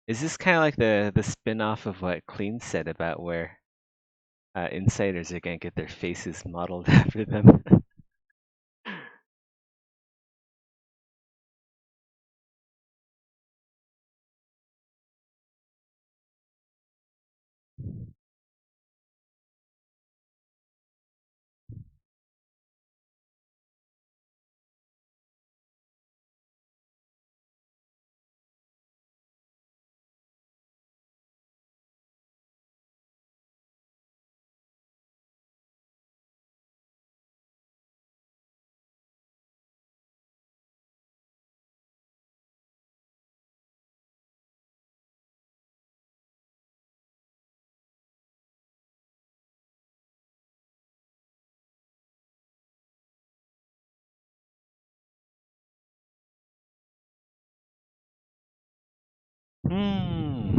Is this kind of like the spin-off of what Clean said about where insiders are gonna get their faces modeled after them? Hmm.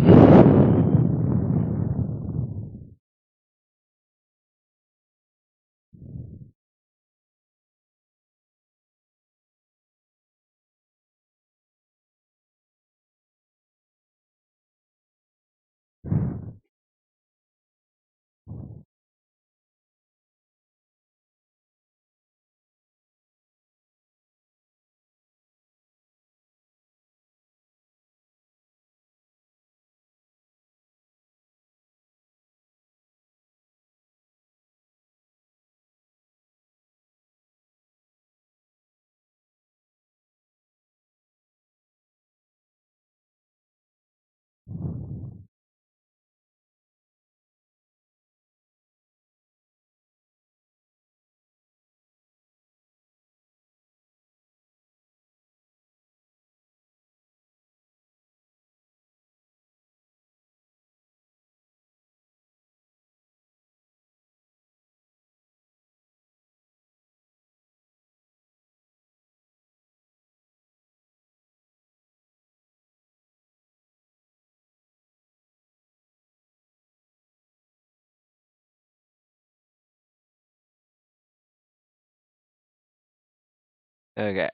Okay.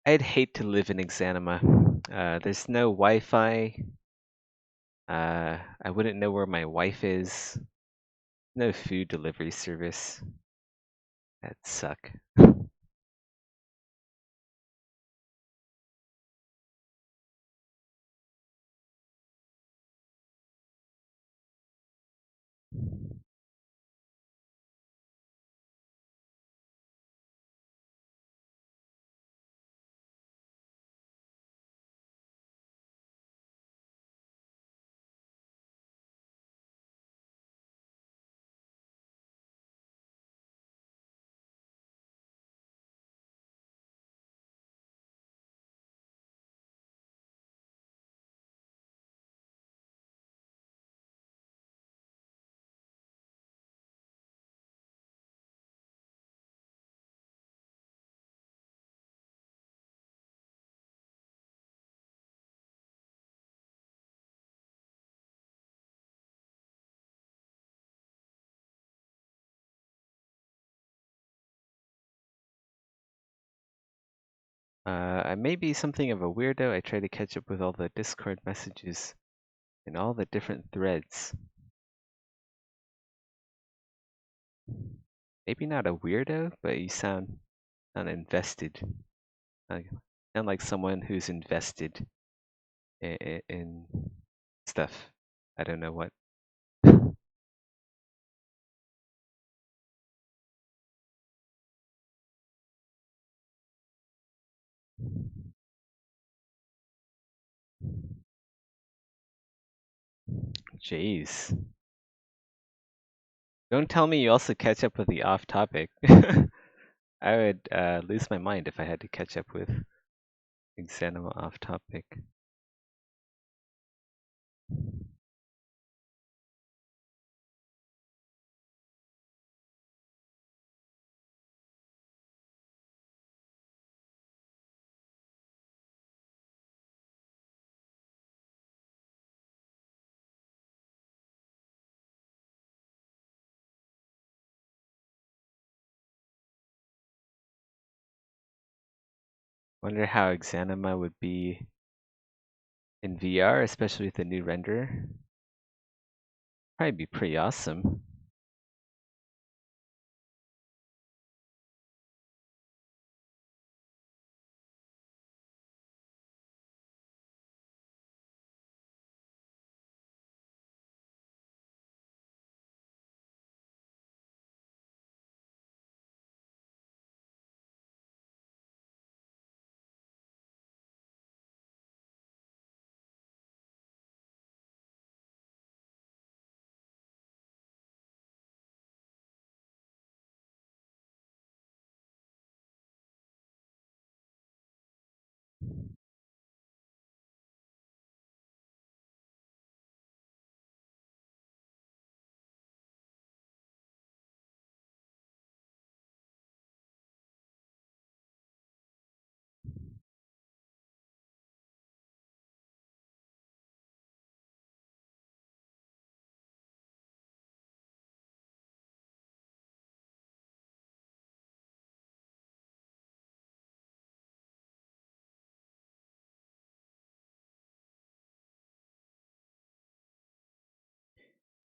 I'd hate to live in Exanima. There's no Wi-Fi. I wouldn't know where my wife is. No food delivery service. That'd suck. I may be something of a weirdo. I try to catch up with all the Discord messages and all the different threads. Maybe not a weirdo, but you sound invested. Like, sound like someone who's invested in stuff. I don't know what. Jeez. Don't tell me you also catch up with the off topic. I would lose my mind if I had to catch up with Exanima off topic. Wonder how Exanima would be in VR, especially with the new renderer. Probably be pretty awesome.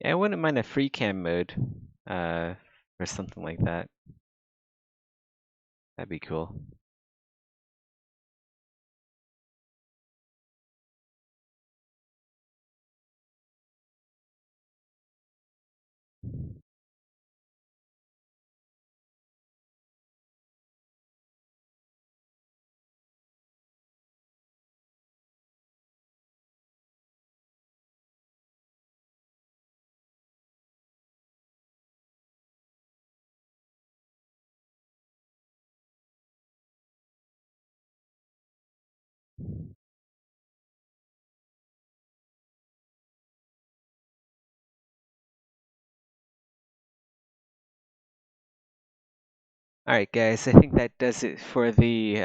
Yeah, I wouldn't mind a free cam mode or something like that. That'd be cool. Alright guys, I think that does it for the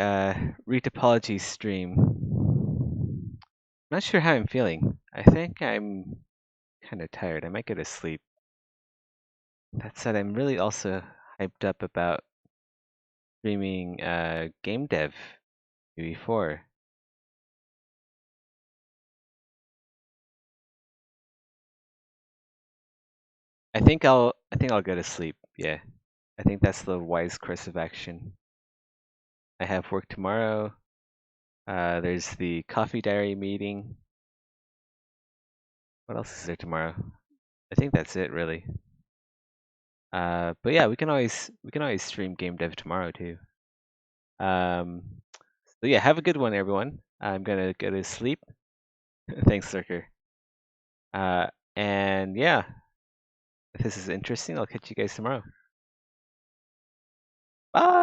Retopology stream. Not sure how I'm feeling. I think I'm kind of tired. I might go to sleep. That said, I'm really also hyped up about streaming game dev before. I think I'll go to sleep. Yeah. I think that's the wise course of action. I have work tomorrow. There's the coffee diary meeting. What else is there tomorrow? I think that's it really. But yeah, we can always stream game dev tomorrow too. Um, so yeah, have a good one, everyone. I'm gonna go to sleep. Thanks, Circer. Uh, and yeah, if this is interesting, I'll catch you guys tomorrow. Bye.